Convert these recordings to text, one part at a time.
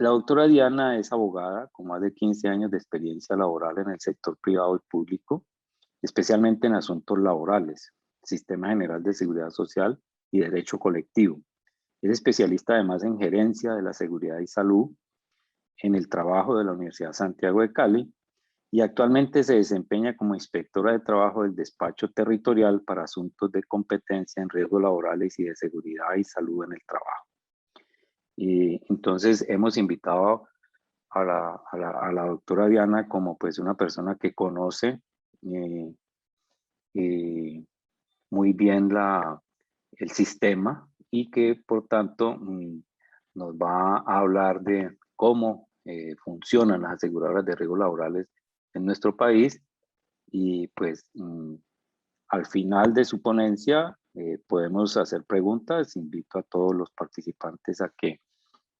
La doctora Diana es abogada con más de 15 años de experiencia laboral en el sector privado y público, especialmente en asuntos laborales, Sistema General de Seguridad Social y Derecho Colectivo. Es especialista además en gerencia de la seguridad y salud en el trabajo de la Universidad Santiago de Cali y actualmente se desempeña como inspectora de trabajo del despacho territorial para asuntos de competencia en riesgos laborales y de seguridad y salud en el trabajo. Y entonces hemos invitado a la doctora Diana como pues una persona que conoce eh, eh, muy bien el sistema y que por tanto nos va a hablar de cómo funcionan las aseguradoras de riesgos laborales en nuestro país y pues al final de su ponencia podemos hacer preguntas. Invito a todos los participantes a que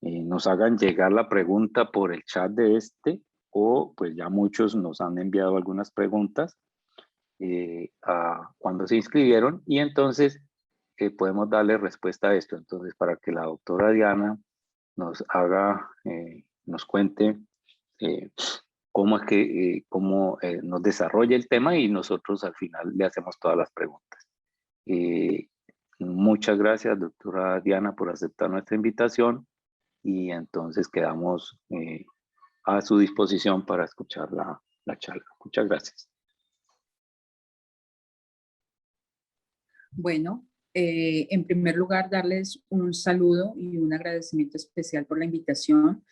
nos hagan llegar la pregunta por el chat de o pues ya muchos nos han enviado algunas preguntas cuando se inscribieron y entonces podemos darle respuesta a esto. Entonces, para que la doctora Diana nos haga, nos cuente cómo es que nos desarrolla el tema y nosotros al final le hacemos todas las preguntas. Muchas gracias, doctora Diana, por aceptar nuestra invitación y entonces quedamos a su disposición para escuchar la charla. Muchas gracias. Bueno, en primer lugar, darles un saludo y un agradecimiento especial por la invitación.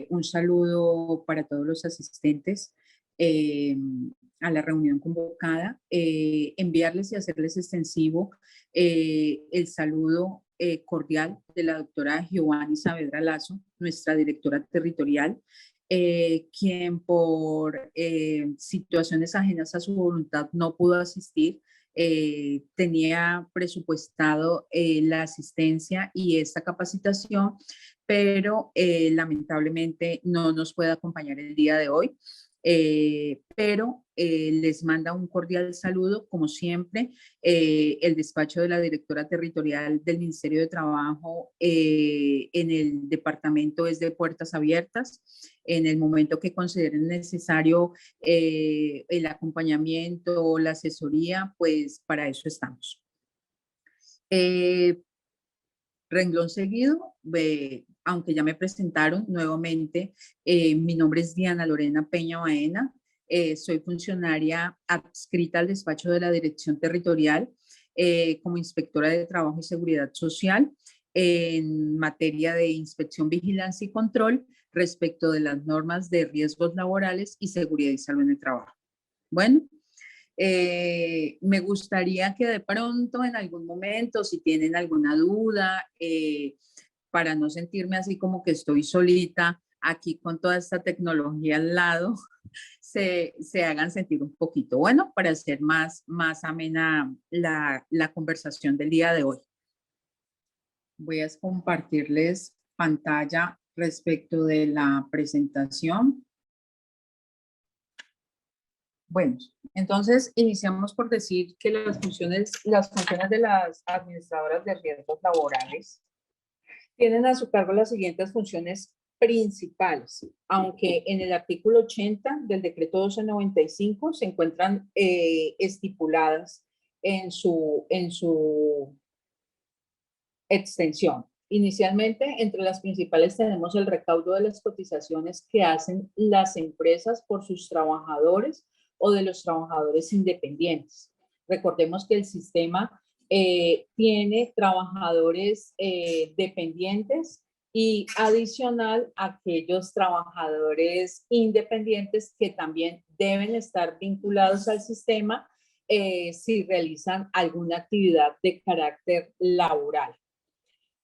Un saludo para todos los asistentes a la reunión convocada. Enviarles y hacerles extensivo el saludo cordial de la doctora Giovanni Saavedra Lazo, nuestra directora territorial, quien por situaciones ajenas a su voluntad no pudo asistir. Tenía presupuestado la asistencia y esta capacitación, pero lamentablemente no nos puede acompañar el día de hoy. Pero les manda un cordial saludo, como siempre, el despacho de la directora territorial del Ministerio de Trabajo en el departamento es de puertas abiertas. En el momento que consideren necesario el acompañamiento o la asesoría, pues para eso estamos. Renglón seguido, aunque ya me presentaron nuevamente, mi nombre es Diana Lorena Peña Baena, soy funcionaria adscrita al despacho de la Dirección Territorial como inspectora de Trabajo y Seguridad Social en materia de inspección, vigilancia y control respecto de las normas de riesgos laborales y seguridad y salud en el trabajo. Bueno, me gustaría que de pronto en algún momento, si tienen alguna duda, para no sentirme así como que estoy solita aquí con toda esta tecnología al lado, se hagan sentir un poquito, bueno, para hacer más amena la conversación del día de hoy. Voy a compartirles pantalla respecto de la presentación. Bueno, entonces iniciamos por decir que las funciones de las administradoras de riesgos laborales tienen a su cargo las siguientes funciones principales, aunque en el artículo 80 del decreto 1295 se encuentran estipuladas en su extensión. Inicialmente, entre las principales tenemos el recaudo de las cotizaciones que hacen las empresas por sus trabajadores o de los trabajadores independientes. Recordemos que el sistema tiene trabajadores dependientes y adicional aquellos trabajadores independientes que también deben estar vinculados al sistema si realizan alguna actividad de carácter laboral.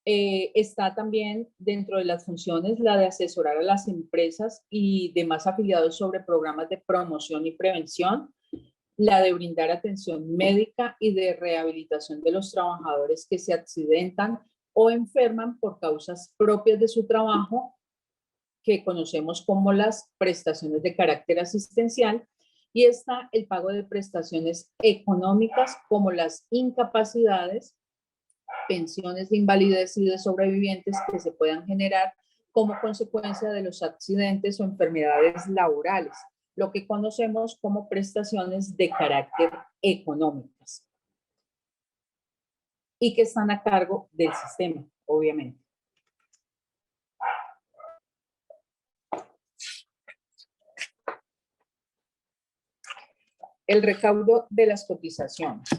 Está también dentro de las funciones la de asesorar a las empresas y demás afiliados sobre programas de promoción y prevención, la de brindar atención médica y de rehabilitación de los trabajadores que se accidentan o enferman por causas propias de su trabajo, que conocemos como las prestaciones de carácter asistencial, y está el pago de prestaciones económicas como las incapacidades, pensiones de invalidez y de sobrevivientes que se puedan generar como consecuencia de los accidentes o enfermedades laborales, lo que conocemos como prestaciones de carácter económicas y que están a cargo del sistema, obviamente. El recaudo de las cotizaciones.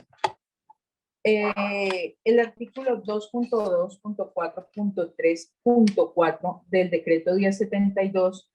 El artículo 2.2.4.3.4 del decreto 1072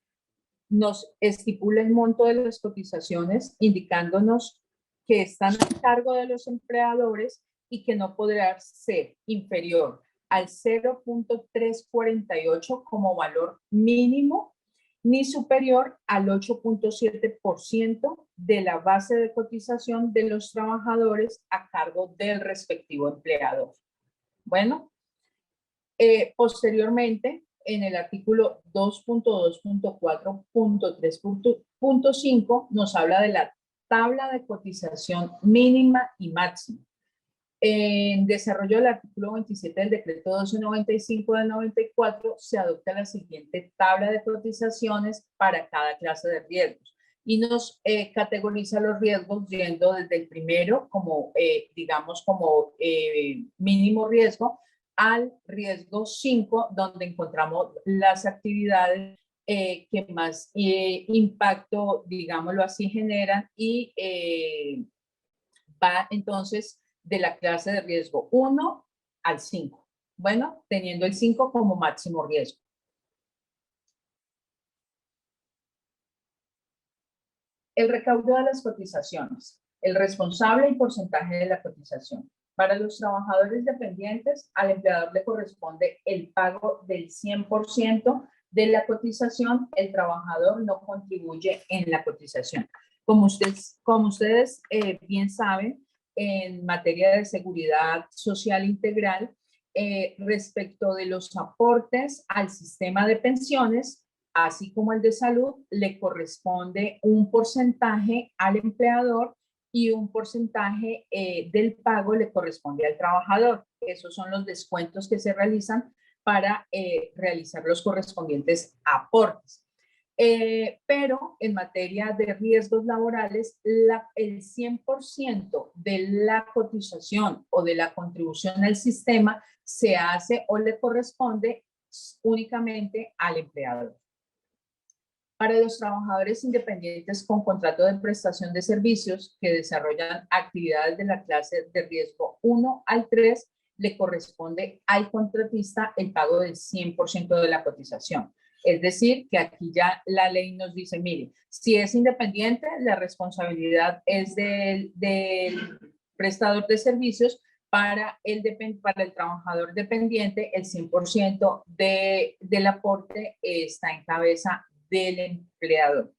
nos estipula el monto de las cotizaciones, indicándonos que están a cargo de los empleadores y que no podrá ser inferior al 0.348 como valor mínimo, ni superior al 8.7% de la base de cotización de los trabajadores a cargo del respectivo empleador. Bueno, posteriormente, en el artículo 2.2.4.3.5 nos habla de la tabla de cotización mínima y máxima. En desarrollo del artículo 27 del decreto 1295 del 94 se adopta la siguiente tabla de cotizaciones para cada clase de riesgos y nos categoriza los riesgos yendo desde el primero como, digamos, como mínimo riesgo al riesgo 5, donde encontramos las actividades que más impacto, digámoslo así, generan y va entonces de la clase de riesgo 1 al 5. Bueno, teniendo el 5 como máximo riesgo. El recaudo de las cotizaciones. El responsable y porcentaje de la cotización. Para los trabajadores dependientes, al empleador le corresponde el pago del 100% de la cotización. El trabajador no contribuye en la cotización. Como ustedes bien saben, en materia de seguridad social integral, respecto de los aportes al sistema de pensiones, así como el de salud, le corresponde un porcentaje al empleador y un porcentaje del pago le corresponde al trabajador. Esos son los descuentos que se realizan para realizar los correspondientes aportes. Pero en materia de riesgos laborales, el 100% de la cotización o de la contribución al sistema se hace o le corresponde únicamente al empleador. Para los trabajadores independientes con contrato de prestación de servicios que desarrollan actividades de la clase de riesgo 1 al 3, le corresponde al contratista el pago del 100% de la cotización. Es decir, que aquí ya la ley nos dice, mire, si es independiente, la responsabilidad es del prestador de servicios. Para el trabajador dependiente, el 100% del aporte está en cabeza del empleador.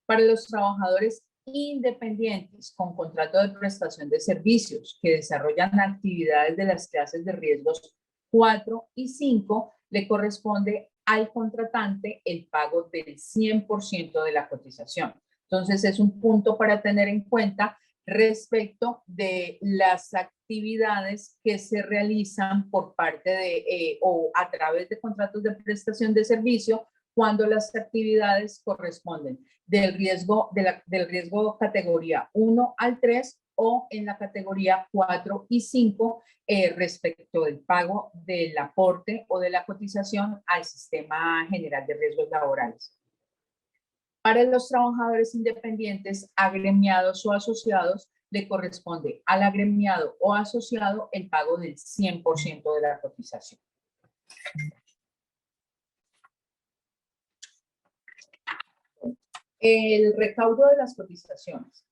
Para los trabajadores independientes con contrato de prestación de servicios que desarrollan actividades de las clases de riesgos 4 y 5, le corresponde al contratante el pago del 100% de la cotización. Entonces, es un punto para tener en cuenta respecto de las actividades que se realizan por parte de o a través de contratos de prestación de servicio cuando las actividades corresponden del riesgo, del riesgo categoría 1 al 3 o en la categoría 4 y 5 respecto del pago del aporte o de la cotización al Sistema General de Riesgos Laborales. Para los trabajadores independientes, agremiados o asociados, le corresponde al agremiado o asociado el pago del 100% de la cotización. El recaudo de las cotizaciones.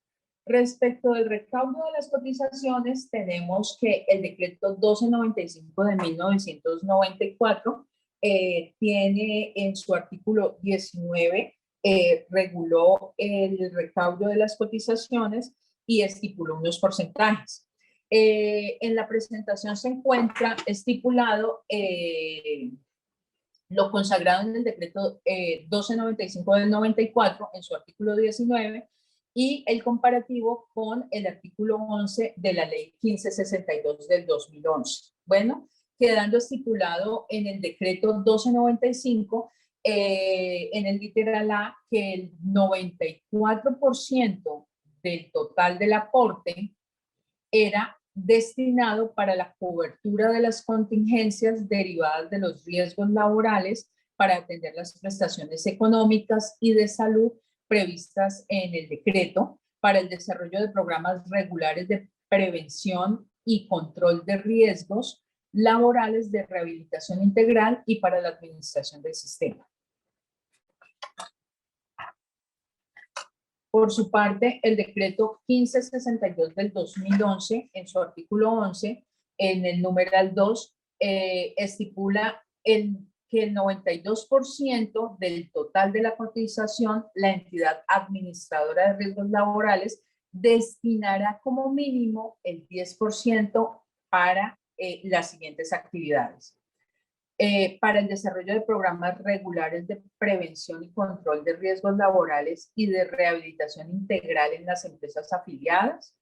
Respecto del recaudo de las cotizaciones, tenemos que el decreto 1295 de 1994 tiene en su artículo 19, reguló el recaudo de las cotizaciones y estipuló unos porcentajes. En la presentación se encuentra estipulado lo consagrado en el decreto 1295 del 94 en su artículo 19 y el comparativo con el artículo 11 de la ley 1562 del 2011. Bueno, quedando estipulado en el decreto 1295, en el literal A, que el 94% del total del aporte era destinado para la cobertura de las contingencias derivadas de los riesgos laborales para atender las prestaciones económicas y de salud previstas en el decreto, para el desarrollo de programas regulares de prevención y control de riesgos laborales de rehabilitación integral y para la administración del sistema. Por su parte, el decreto 1562 del 2011, en su artículo 11, en el numeral 2, estipula que el 92% del total de la cotización, la entidad administradora de riesgos laborales destinará como mínimo el 10% para las siguientes actividades. Para el desarrollo de programas regulares de prevención y control de riesgos laborales y de rehabilitación integral en las empresas afiliadas,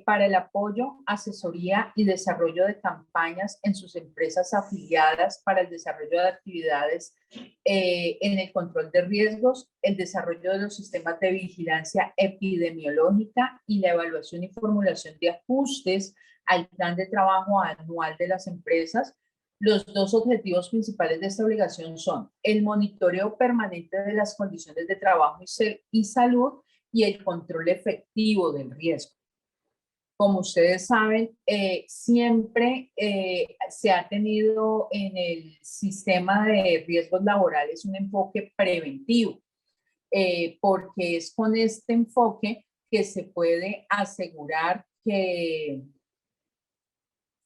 para el apoyo, asesoría y desarrollo de campañas en sus empresas afiliadas para el desarrollo de actividades en el control de riesgos, el desarrollo de los sistemas de vigilancia epidemiológica y la evaluación y formulación de ajustes al plan de trabajo anual de las empresas. Los dos objetivos principales de esta obligación son el monitoreo permanente de las condiciones de trabajo y salud y el control efectivo del riesgo. Como ustedes saben, siempre se ha tenido en el sistema de riesgos laborales un enfoque preventivo, porque es con este enfoque que se puede asegurar que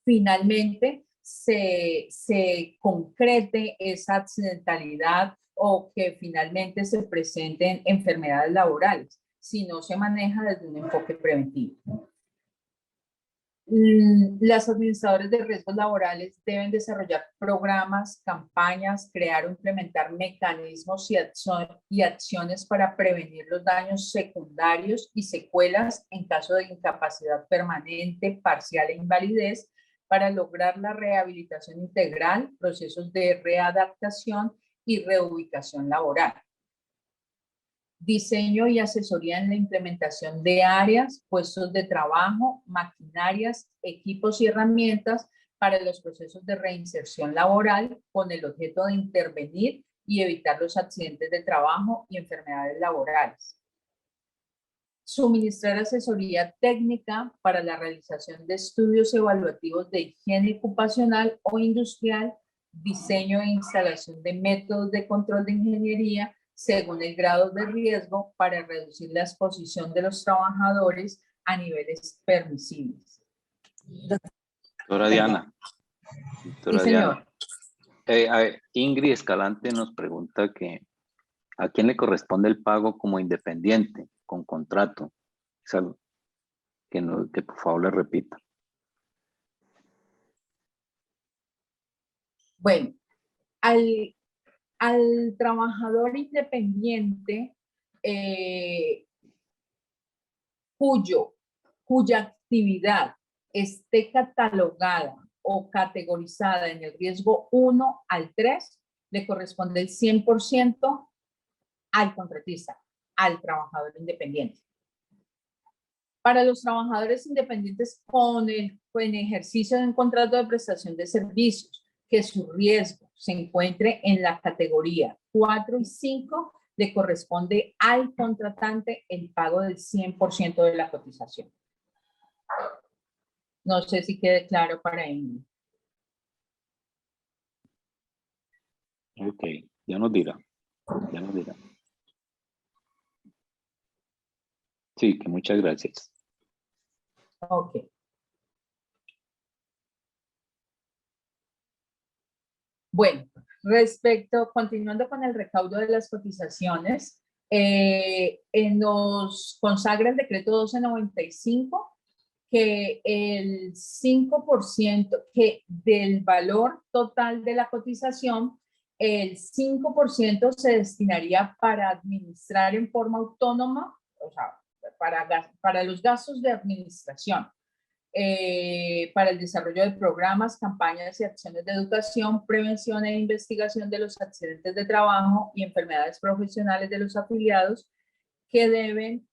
finalmente se concrete esa accidentalidad o que finalmente se presenten enfermedades laborales, si no se maneja desde un enfoque preventivo. Las administradoras de riesgos laborales deben desarrollar programas, campañas, crear o implementar mecanismos y acciones para prevenir los daños secundarios y secuelas en caso de incapacidad permanente, parcial e invalidez, para lograr la rehabilitación integral, procesos de readaptación y reubicación laboral. Diseño y asesoría en la implementación de áreas, puestos de trabajo, maquinarias, equipos y herramientas para los procesos de reinserción laboral con el objeto de intervenir y evitar los accidentes de trabajo y enfermedades laborales. Suministrar asesoría técnica para la realización de estudios evaluativos de higiene ocupacional o industrial, diseño e instalación de métodos de control de ingeniería según el grado de riesgo para reducir la exposición de los trabajadores a niveles permisibles. Doctora Diana. Sí, señor. Ingrid Escalante nos pregunta que ¿a quién le corresponde el pago como independiente, con contrato? Es algo que por favor le repita. Bueno, al trabajador independiente cuya actividad esté catalogada o categorizada en el riesgo 1 al 3, le corresponde el 100% al contratista, al trabajador independiente. Para los trabajadores independientes con ejercicio de un contrato de prestación de servicios, que su riesgo se encuentre en la categoría 4 y 5, le corresponde al contratante el pago del 100% de la cotización. No sé si quede claro para Ingrid. Ok, ya nos dirá. Sí, que muchas gracias. Ok. Bueno, continuando con el recaudo de las cotizaciones, nos consagra el decreto 1295 que el 5% que del valor total de la cotización, el 5% se destinaría para administrar en forma autónoma, o sea, para los gastos de administración. para el desarrollo de programas, campañas y acciones de educación, prevención e investigación de los accidentes de trabajo y enfermedades profesionales de los afiliados que deben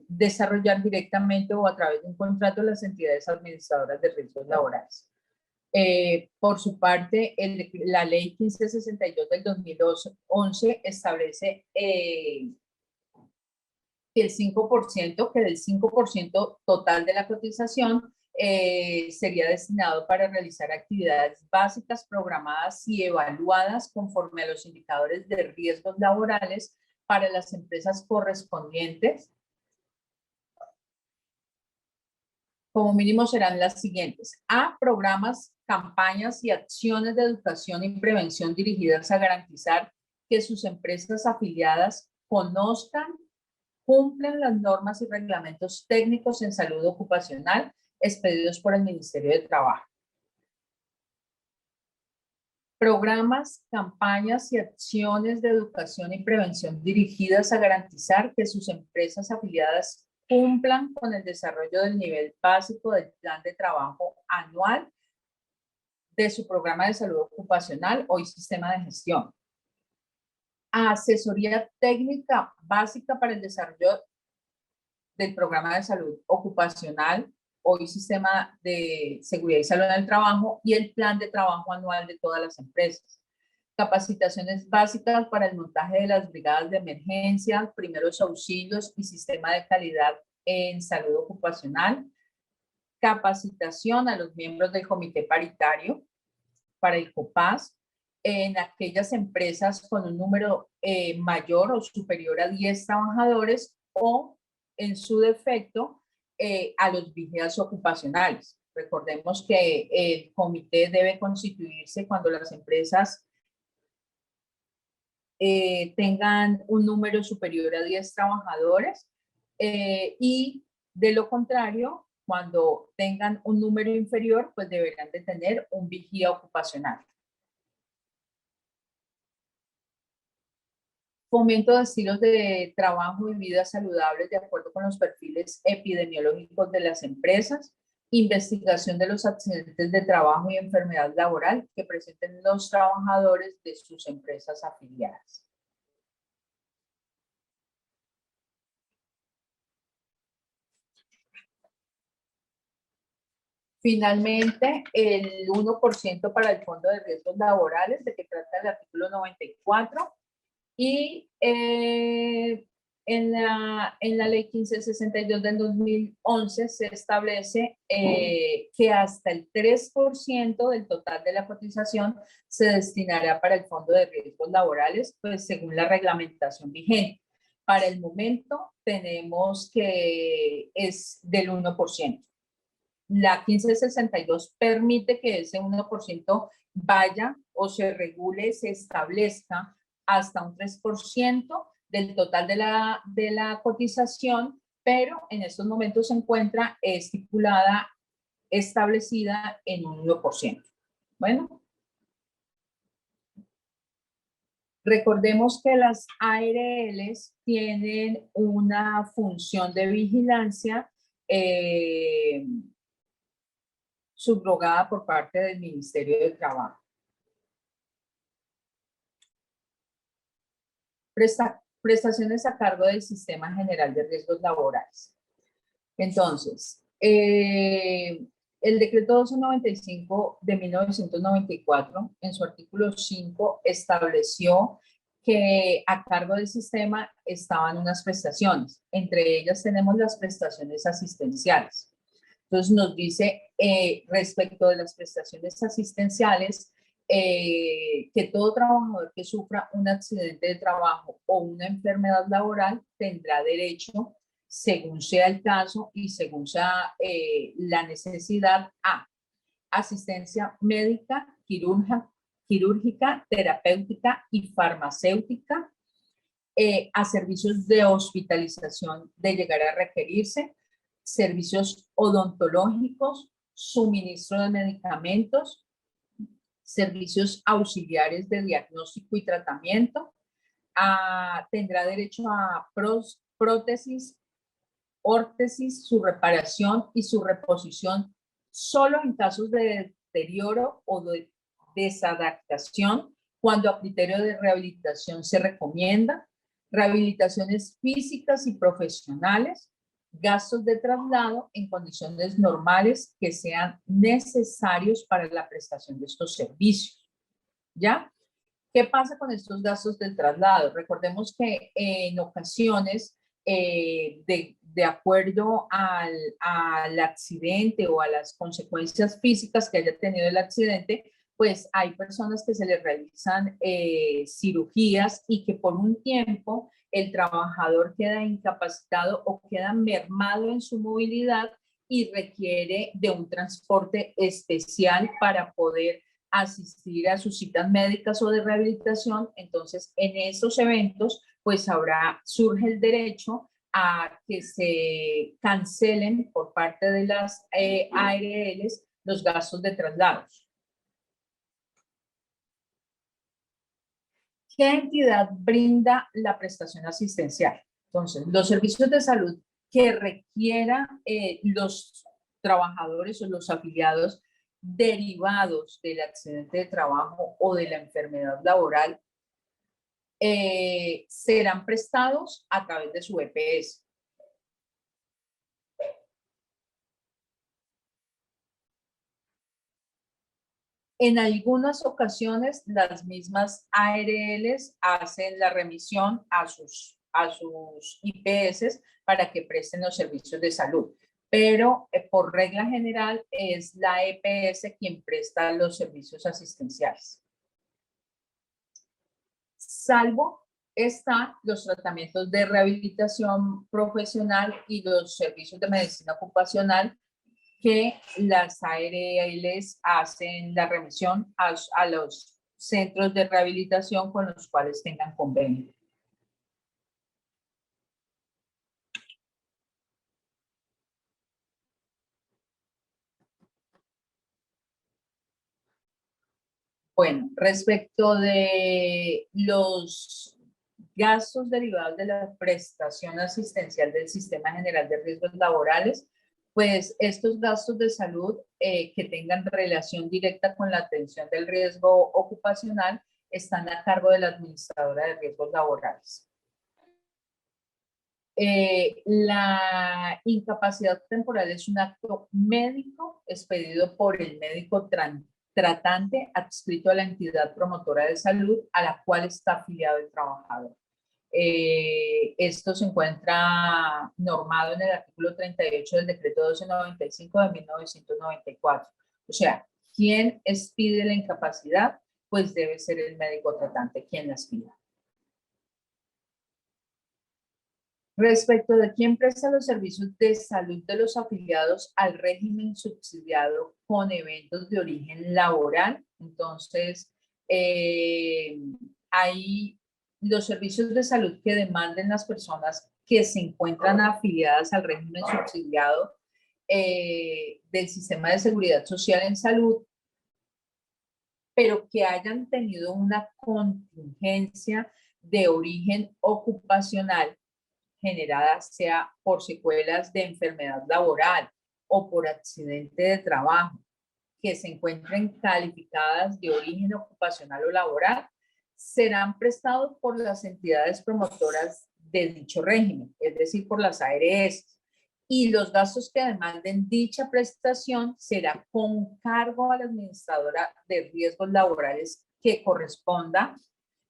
desarrollar directamente o a través de un contrato las entidades administradoras de riesgos laborales. Por su parte, la ley 1562 del 2011 establece que del 5% total de la cotización sería destinado para realizar actividades básicas programadas y evaluadas conforme a los indicadores de riesgos laborales para las empresas correspondientes. Como mínimo serán las siguientes. A, programas, campañas y acciones de educación y prevención dirigidas a garantizar que sus empresas afiliadas conozcan, cumplen las normas y reglamentos técnicos en salud ocupacional expedidos por el Ministerio de Trabajo. Programas, campañas y acciones de educación y prevención dirigidas a garantizar que sus empresas afiliadas cumplan con el desarrollo del nivel básico del plan de trabajo anual de su programa de salud ocupacional o sistema de gestión. Asesoría técnica básica para el desarrollo del programa de salud ocupacional o sistema de seguridad y salud en el trabajo y el plan de trabajo anual de todas las empresas. Capacitaciones básicas para el montaje de las brigadas de emergencia, primeros auxilios y sistema de calidad en salud ocupacional. Capacitación a los miembros del comité paritario para el COPAS en aquellas empresas con un número mayor o superior a 10 trabajadores o, en su defecto, a los vigilantes ocupacionales. Recordemos que el comité debe constituirse cuando las empresas tengan un número superior a 10 trabajadores y de lo contrario, cuando tengan un número inferior, pues deberán de tener un vigía ocupacional. Fomento de estilos de trabajo y vida saludables de acuerdo con los perfiles epidemiológicos de las empresas. Investigación de los accidentes de trabajo y enfermedad laboral que presenten los trabajadores de sus empresas afiliadas. Finalmente, el 1% para el Fondo de Riesgos Laborales, de que trata el artículo 94. Y en la ley 1562 del 2011 se establece que hasta el 3% del total de la cotización se destinará para el Fondo de Riesgos Laborales, pues según la reglamentación vigente. Para el momento tenemos que es del 1%. La 1562 permite que ese 1% vaya o se regule, se establezca hasta un 3% del total de la cotización, pero en estos momentos se encuentra estipulada, establecida en un 1%. Bueno, recordemos que las ARLs tienen una función de vigilancia subrogada por parte del Ministerio de Trabajo. Prestaciones a cargo del Sistema General de Riesgos Laborales. Entonces, el decreto 1295 de 1994, en su artículo 5, estableció que a cargo del sistema estaban unas prestaciones. Entre ellas tenemos las prestaciones asistenciales. Entonces nos dice respecto de las prestaciones asistenciales que todo trabajador que sufra un accidente de trabajo o una enfermedad laboral tendrá derecho, según sea el caso y según sea la necesidad, a asistencia médica, quirúrgica, terapéutica y farmacéutica, a servicios de hospitalización de llegar a requerirse, servicios odontológicos, suministro de medicamentos, servicios auxiliares de diagnóstico y tratamiento, tendrá derecho a prótesis órtesis, su reparación y su reposición solo en casos de deterioro o de desadaptación, cuando a criterio de rehabilitación se recomienda, rehabilitaciones físicas y profesionales, gastos de traslado en condiciones normales que sean necesarios para la prestación de estos servicios. ¿Ya? ¿Qué pasa con estos gastos del traslado? Recordemos que en ocasiones, de acuerdo al accidente o a las consecuencias físicas que haya tenido el accidente, pues hay personas que se les realizan cirugías y que por un tiempo el trabajador queda incapacitado o queda mermado en su movilidad y requiere de un transporte especial para poder asistir a sus citas médicas o de rehabilitación. Entonces, en esos eventos, pues surge el derecho a que se cancelen por parte de las ARLs los gastos de traslados. ¿Qué entidad brinda la prestación asistencial? Entonces, los servicios de salud que requieran los trabajadores o los afiliados derivados del accidente de trabajo o de la enfermedad laboral serán prestados a través de su EPS. En algunas ocasiones, las mismas ARLs hacen la remisión a sus IPS para que presten los servicios de salud. Pero por regla general es la EPS quien presta los servicios asistenciales. Salvo están los tratamientos de rehabilitación profesional y los servicios de medicina ocupacional que las ARLs hacen la remisión a los centros de rehabilitación con los cuales tengan convenio. Bueno, respecto de los gastos derivados de la prestación asistencial del Sistema General de Riesgos Laborales, pues estos gastos de salud que tengan relación directa con la atención del riesgo ocupacional están a cargo de la administradora de riesgos laborales. La incapacidad temporal es un acto médico expedido por el médico tratante adscrito a la entidad promotora de salud a la cual está afiliado el trabajador. Esto se encuentra normado en el artículo 38 del decreto 1295 de 1994. O sea, quien expide la incapacidad, pues debe ser el médico tratante quien la expida. Respecto de quién presta los servicios de salud de los afiliados al régimen subsidiado con eventos de origen laboral, entonces hay los servicios de salud que demanden las personas que se encuentran afiliadas al régimen subsidiado del Sistema de Seguridad Social en Salud, pero que hayan tenido una contingencia de origen ocupacional generada sea por secuelas de enfermedad laboral o por accidente de trabajo, que se encuentren calificadas de origen ocupacional o laboral, serán prestados por las entidades promotoras de dicho régimen, es decir, por las ARS. Y los gastos que demanden dicha prestación será con cargo a la administradora de riesgos laborales que corresponda,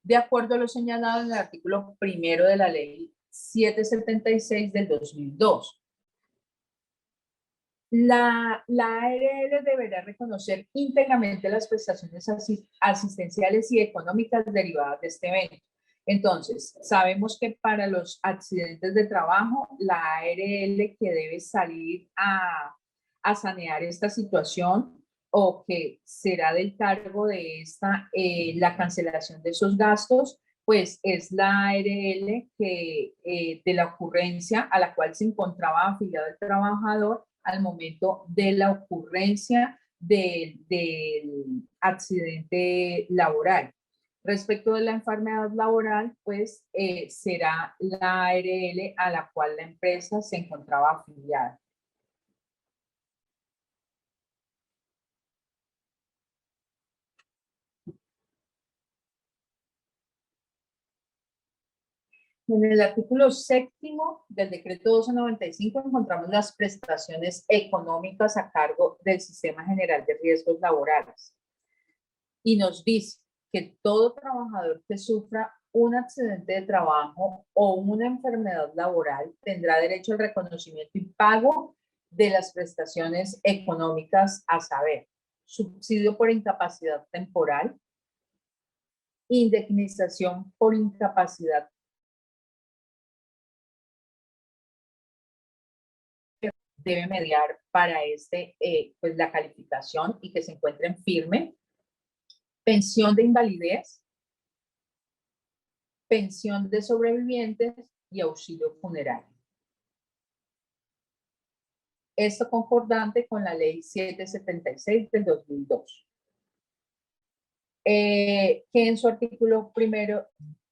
de acuerdo a lo señalado en el artículo 1 de la ley 776 del 2002. La ARL deberá reconocer íntegramente las prestaciones asistenciales y económicas derivadas de este evento. Entonces, sabemos que para los accidentes de trabajo, la ARL que debe salir a sanear esta situación o que será del cargo de la cancelación de esos gastos, pues es la ARL que de la ocurrencia a la cual se encontraba afiliado el trabajador al momento de la ocurrencia del accidente laboral. Respecto de la enfermedad laboral, pues será la ARL a la cual la empresa se encontraba afiliada. En el artículo 7º del decreto 1295 encontramos las prestaciones económicas a cargo del Sistema General de Riesgos Laborales. Y nos dice que todo trabajador que sufra un accidente de trabajo o una enfermedad laboral tendrá derecho al reconocimiento y pago de las prestaciones económicas, a saber, subsidio por incapacidad temporal, indemnización por incapacidad debe mediar para pues la calificación y que se encuentren firme, pensión de invalidez, pensión de sobrevivientes y auxilio funerario. Esto concordante con la ley 776 del 2002. Que en su artículo primero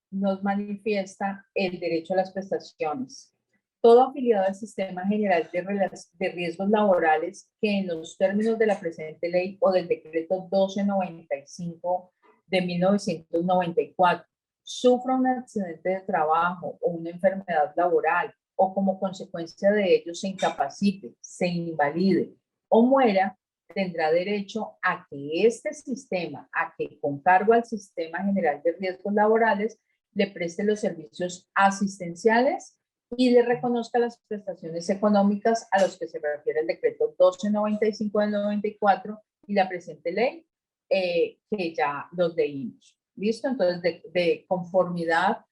nos manifiesta el derecho a las prestaciones. Todo afiliado al Sistema General de Riesgos Laborales que en los términos de la presente ley o del decreto 1295 de 1994 sufra un accidente de trabajo o una enfermedad laboral o como consecuencia de ello se incapacite, se invalide o muera, tendrá derecho a que este sistema, a que con cargo al Sistema General de Riesgos Laborales, le preste los servicios asistenciales y le reconozca las prestaciones económicas a los que se refiere el decreto 1295 del 94 y la presente ley, que ya los leímos. ¿Listo? Entonces, de conformidad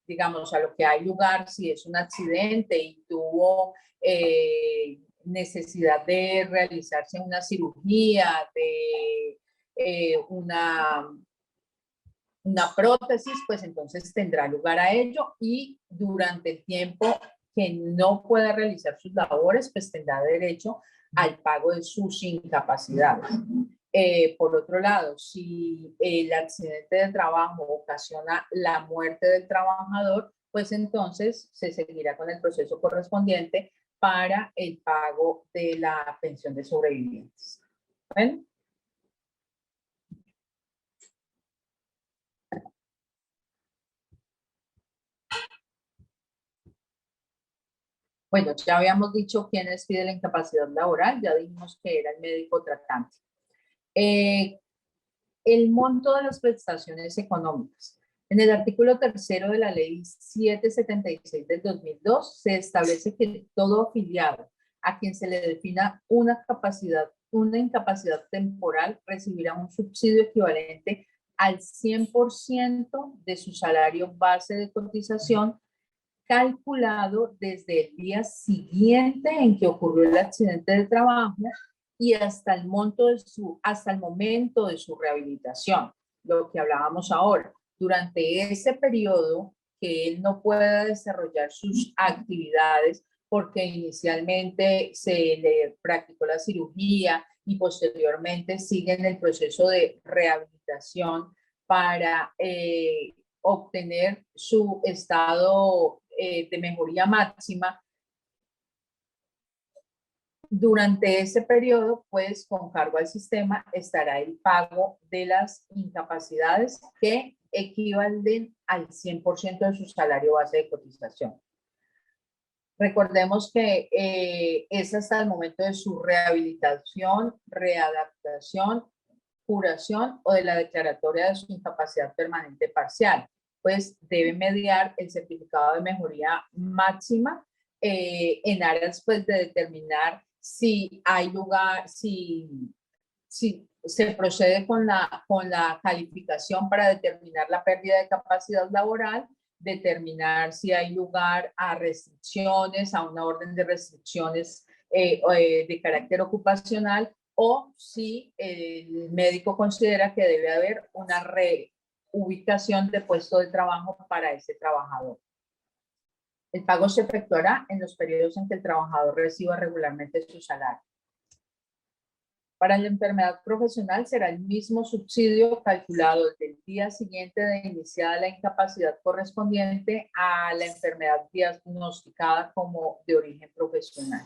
digamos, a lo que hay lugar, si es un accidente y tuvo necesidad de realizarse una cirugía, de una prótesis, pues entonces tendrá lugar a ello y durante el tiempo que no pueda realizar sus labores, pues tendrá derecho al pago de sus incapacidades. Por otro lado, si el accidente de trabajo ocasiona la muerte del trabajador, pues entonces se seguirá con el proceso correspondiente para el pago de la pensión de sobrevivientes. ¿Bueno? Bueno, ya habíamos dicho quiénes pide la incapacidad laboral, ya dijimos que era el médico tratante. El monto de las prestaciones económicas. En el artículo 3º de la ley 776 del 2002 se establece que todo afiliado a quien se le defina una incapacidad temporal recibirá un subsidio equivalente al 100% de su salario base de cotización calculado desde el día siguiente en que ocurrió el accidente de trabajo y hasta el momento de su rehabilitación, lo que hablábamos ahora. Durante ese periodo que él no pueda desarrollar sus actividades porque inicialmente se le practicó la cirugía y posteriormente sigue en el proceso de rehabilitación para obtener su estado de mejoría máxima. Durante ese periodo, pues con cargo al sistema estará el pago de las incapacidades que equivalen al 100% de su salario base de cotización. Recordemos que es hasta el momento de su rehabilitación, readaptación, curación o de la declaratoria de su incapacidad permanente parcial, pues debe mediar el certificado de mejoría máxima en aras pues de determinar si hay lugar, si se procede con la calificación para determinar la pérdida de capacidad laboral, determinar si hay lugar a restricciones, a una orden de restricciones de carácter ocupacional, o si el médico considera que debe haber una reubicación de puesto de trabajo para ese trabajador. El pago se efectuará en los periodos en que el trabajador reciba regularmente su salario. Para la enfermedad profesional será el mismo subsidio calculado desde el día siguiente de iniciada la incapacidad correspondiente a la enfermedad diagnosticada como de origen profesional.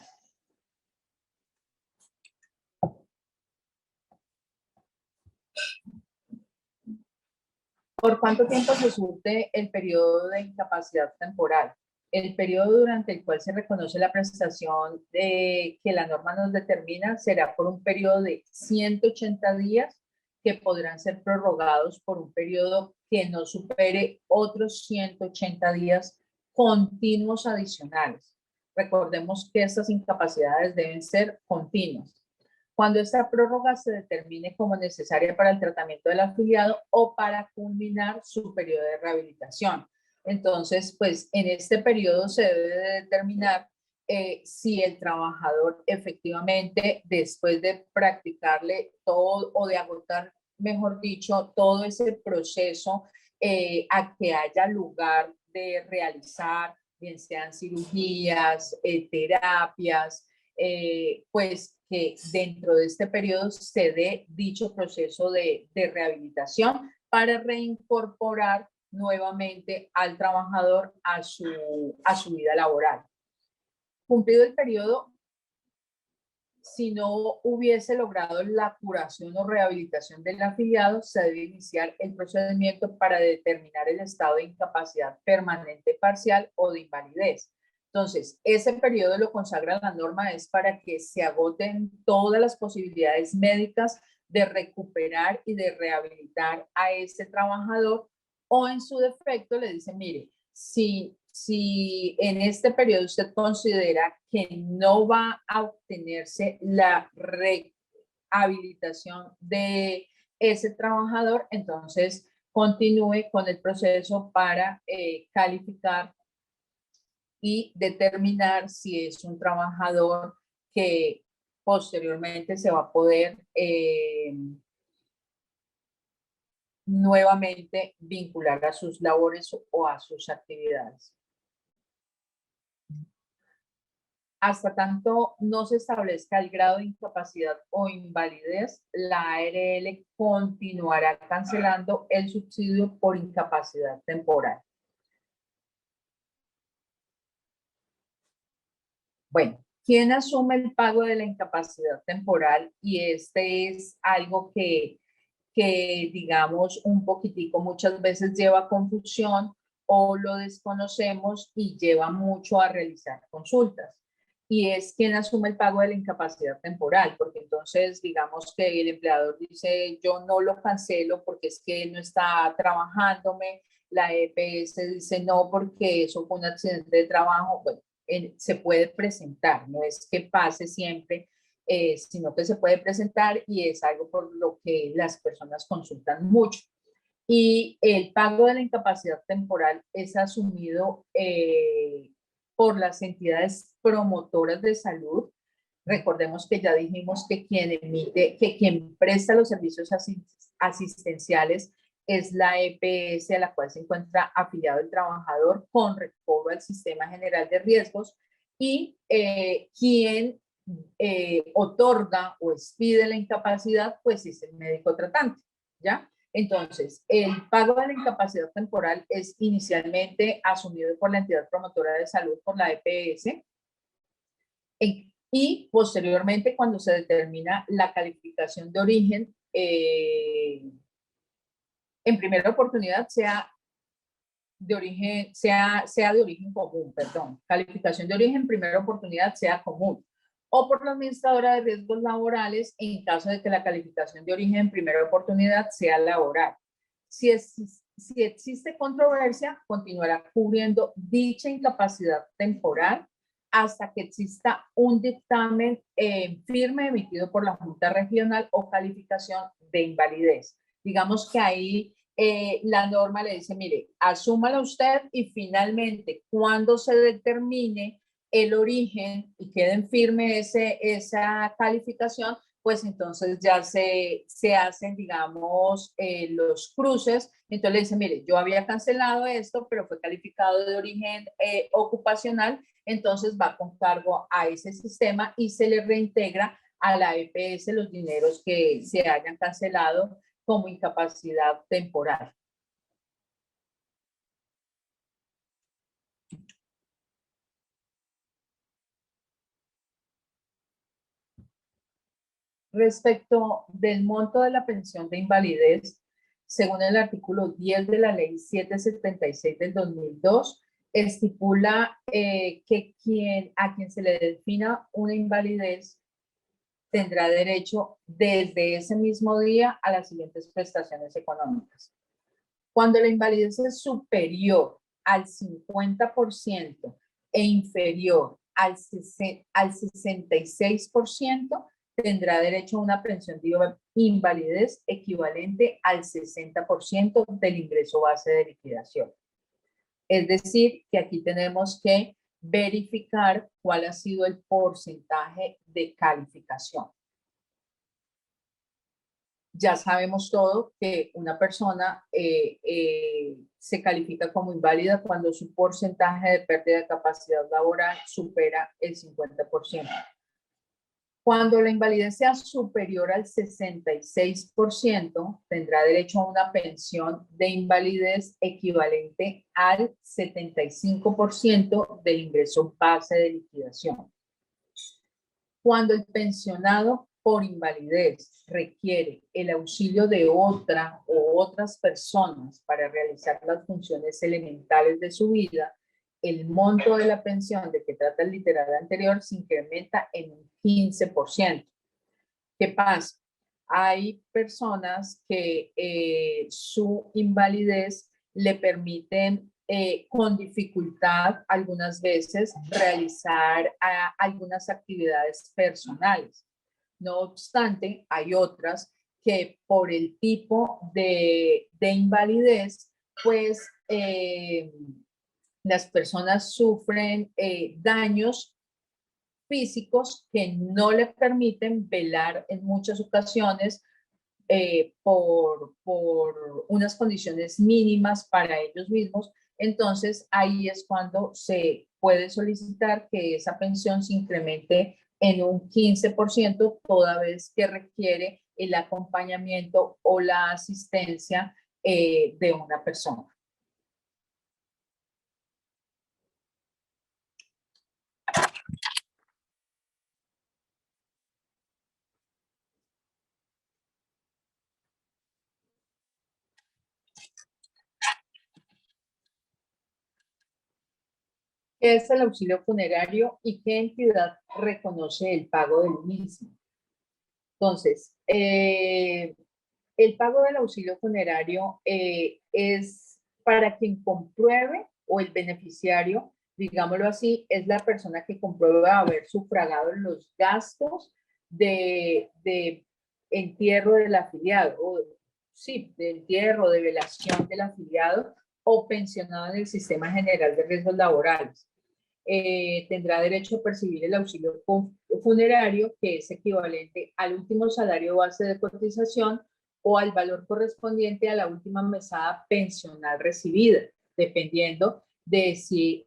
¿Por cuánto tiempo se surte el periodo de incapacidad temporal? El periodo durante el cual se reconoce la prestación que la norma nos determina será por un periodo de 180 días que podrán ser prorrogados por un periodo que no supere otros 180 días continuos adicionales. Recordemos que estas incapacidades deben ser continuas. Cuando esta prórroga se determine como necesaria para el tratamiento del afiliado o para culminar su periodo de rehabilitación. Entonces, pues en este periodo se debe de determinar si el trabajador efectivamente, después de practicarle todo o de agotar, mejor dicho, todo ese proceso a que haya lugar de realizar, bien sean cirugías, terapias, pues que dentro de este periodo se dé dicho proceso de rehabilitación para reincorporar nuevamente al trabajador a su vida laboral. Cumplido el periodo, si no hubiese logrado la curación o rehabilitación del afiliado, se debe iniciar el procedimiento para determinar el estado de incapacidad permanente parcial o de invalidez. Entonces, ese periodo lo consagra la norma es para que se agoten todas las posibilidades médicas de recuperar y de rehabilitar a este trabajador, o en su defecto le dice, mire, si en este periodo usted considera que no va a obtenerse la rehabilitación de ese trabajador, entonces continúe con el proceso para calificar y determinar si es un trabajador que posteriormente se va a poder nuevamente vincular a sus labores o a sus actividades. Hasta tanto no se establezca el grado de incapacidad o invalidez, la ARL continuará cancelando el subsidio por incapacidad temporal. Bueno, ¿quién asume el pago de la incapacidad temporal? Y este es algo que digamos un poquitico muchas veces lleva confusión o lo desconocemos y lleva mucho a realizar consultas. Y es quien asume el pago de la incapacidad temporal, porque entonces digamos que el empleador dice yo no lo cancelo porque es que él no está trabajándome, la EPS dice no porque eso fue un accidente de trabajo. Bueno, se puede presentar, no es que pase siempre, sino que se puede presentar y es algo por lo que las personas consultan mucho. Y el pago de la incapacidad temporal es asumido por las entidades promotoras de salud. Recordemos que ya dijimos que quien presta los servicios asistenciales es la EPS a la cual se encuentra afiliado el trabajador con recobro al Sistema General de Riesgos, y quien otorga o expide la incapacidad, pues es el médico tratante, ¿ya? Entonces, el pago de la incapacidad temporal es inicialmente asumido por la entidad promotora de salud, por la EPS, y posteriormente, cuando se determina la calificación de origen, en primera oportunidad sea de origen común, perdón, calificación de origen en primera oportunidad sea común, o por la administradora de riesgos laborales en caso de que la calificación de origen en primera oportunidad sea laboral. Si existe controversia, continuará cubriendo dicha incapacidad temporal hasta que exista un dictamen firme emitido por la Junta Regional o calificación de invalidez. Digamos que ahí la norma le dice, mire, asúmala usted y finalmente cuando se determine el origen y queden firme esa calificación, pues entonces ya se hacen, digamos, los cruces. Entonces le dice, mire, yo había cancelado esto, pero fue calificado de origen ocupacional, entonces va con cargo a ese sistema y se le reintegra a la EPS los dineros que se hayan cancelado como incapacidad temporal. Respecto del monto de la pensión de invalidez, según el artículo 10 de la ley 776 del 2002, estipula que a quien se le defina una invalidez tendrá derecho desde ese mismo día a las siguientes prestaciones económicas. Cuando la invalidez es superior al 50% e inferior al 66%, tendrá derecho a una pensión de invalidez equivalente al 60% del ingreso base de liquidación. Es decir, que aquí tenemos que verificar cuál ha sido el porcentaje de calificación. Ya sabemos todo que una persona se califica como inválida cuando su porcentaje de pérdida de capacidad laboral supera el 50%. Cuando la invalidez sea superior al 66%, tendrá derecho a una pensión de invalidez equivalente al 75% del ingreso base de liquidación. Cuando el pensionado por invalidez requiere el auxilio de otra o otras personas para realizar las funciones elementales de su vida, el monto de la pensión de que trata el literal anterior se incrementa en un 15%. ¿Qué pasa? Hay personas que su invalidez le permiten con dificultad algunas veces realizar algunas actividades personales. No obstante, hay otras que por el tipo de invalidez, pues las personas sufren daños físicos que no le permiten velar en muchas ocasiones por unas condiciones mínimas para ellos mismos. Entonces, ahí es cuando se puede solicitar que esa pensión se incremente en un 15%, toda vez que requiere el acompañamiento o la asistencia de una persona. ¿Qué es el auxilio funerario y qué entidad reconoce el pago del mismo? Entonces, el pago del auxilio funerario es para quien compruebe o el beneficiario, digámoslo así, es la persona que comprueba haber sufragado los gastos de entierro del afiliado, o sí, de entierro, de velación del afiliado o pensionado en el Sistema General de Riesgos Laborales. Tendrá derecho a percibir el auxilio funerario, que es equivalente al último salario base de cotización o al valor correspondiente a la última mesada pensional recibida, dependiendo de si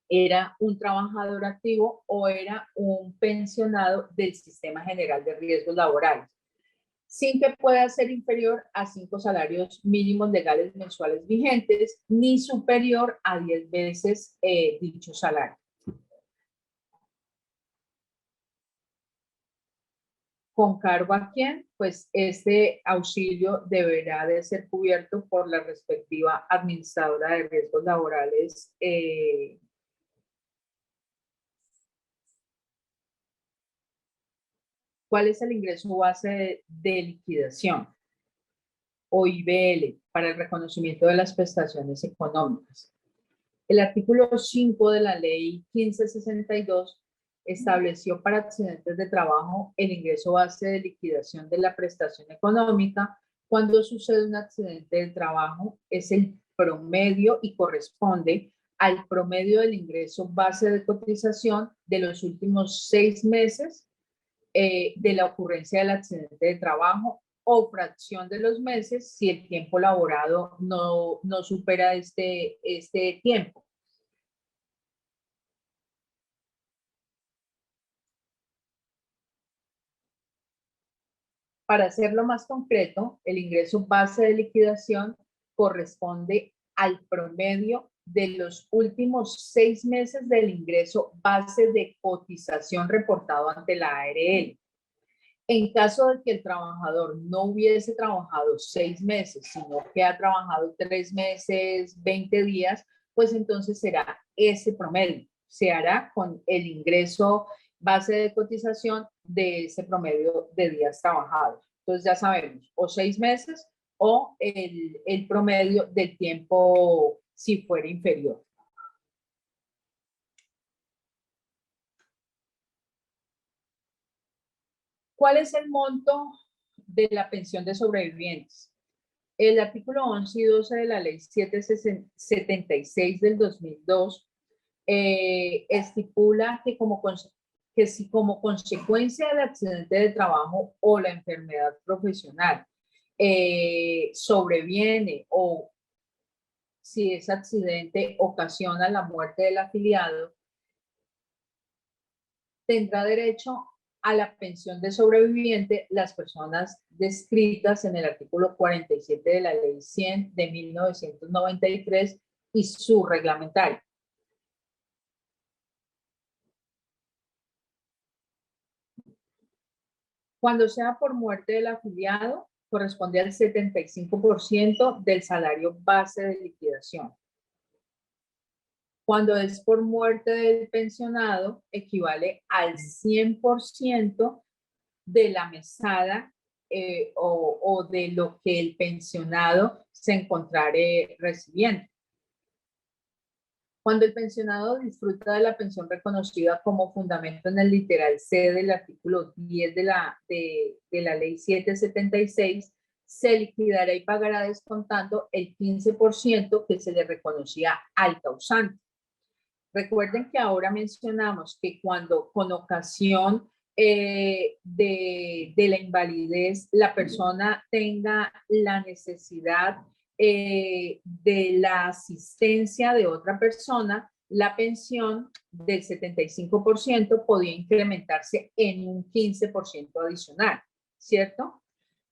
era un trabajador activo o era un pensionado del Sistema General de Riesgos Laborales, sin que pueda ser inferior a 5 salarios mínimos legales mensuales vigentes, ni superior a 10 veces dicho salario. ¿Con cargo a quién? Pues este auxilio deberá de ser cubierto por la respectiva administradora de riesgos laborales ¿Cuál es el ingreso base de liquidación? O IBL, para el reconocimiento de las prestaciones económicas. El artículo 5 de la ley 1562 estableció para accidentes de trabajo el ingreso base de liquidación de la prestación económica. Cuando sucede un accidente de trabajo, es el promedio y corresponde al promedio del ingreso base de cotización de los últimos 6 meses de la ocurrencia del accidente de trabajo o fracción de los meses si el tiempo laborado no supera este tiempo. Para hacerlo más concreto, el ingreso base de liquidación corresponde al promedio de los últimos 6 meses del ingreso base de cotización reportado ante la ARL. En caso de que el trabajador no hubiese trabajado 6 meses, sino que ha trabajado 3 meses, 20 días, pues entonces será ese promedio. Se hará con el ingreso base de cotización de ese promedio de días trabajados. Entonces ya sabemos, o 6 meses o el promedio del tiempo si fuera inferior. ¿Cuál es el monto de la pensión de sobrevivientes? El artículo 11 y 12 de la ley 776 del 2002 estipula que si como consecuencia del accidente de trabajo o la enfermedad profesional sobreviene o si ese accidente ocasiona la muerte del afiliado, tendrá derecho a la pensión de sobreviviente las personas descritas en el artículo 47 de la ley 100 de 1993 y su reglamentario. Cuando sea por muerte del afiliado, corresponde al 75% del salario base de liquidación. Cuando es por muerte del pensionado, equivale al 100% de la mesada o de lo que el pensionado se encontrare recibiendo. Cuando el pensionado disfruta de la pensión reconocida como fundamento en el literal C del artículo 10 de la ley 776, se liquidará y pagará descontando el 15% que se le reconocía al causante. Recuerden que ahora mencionamos que cuando con ocasión de la invalidez la persona tenga la necesidad de la asistencia de otra persona, la pensión del 75% podía incrementarse en un 15% adicional, ¿cierto?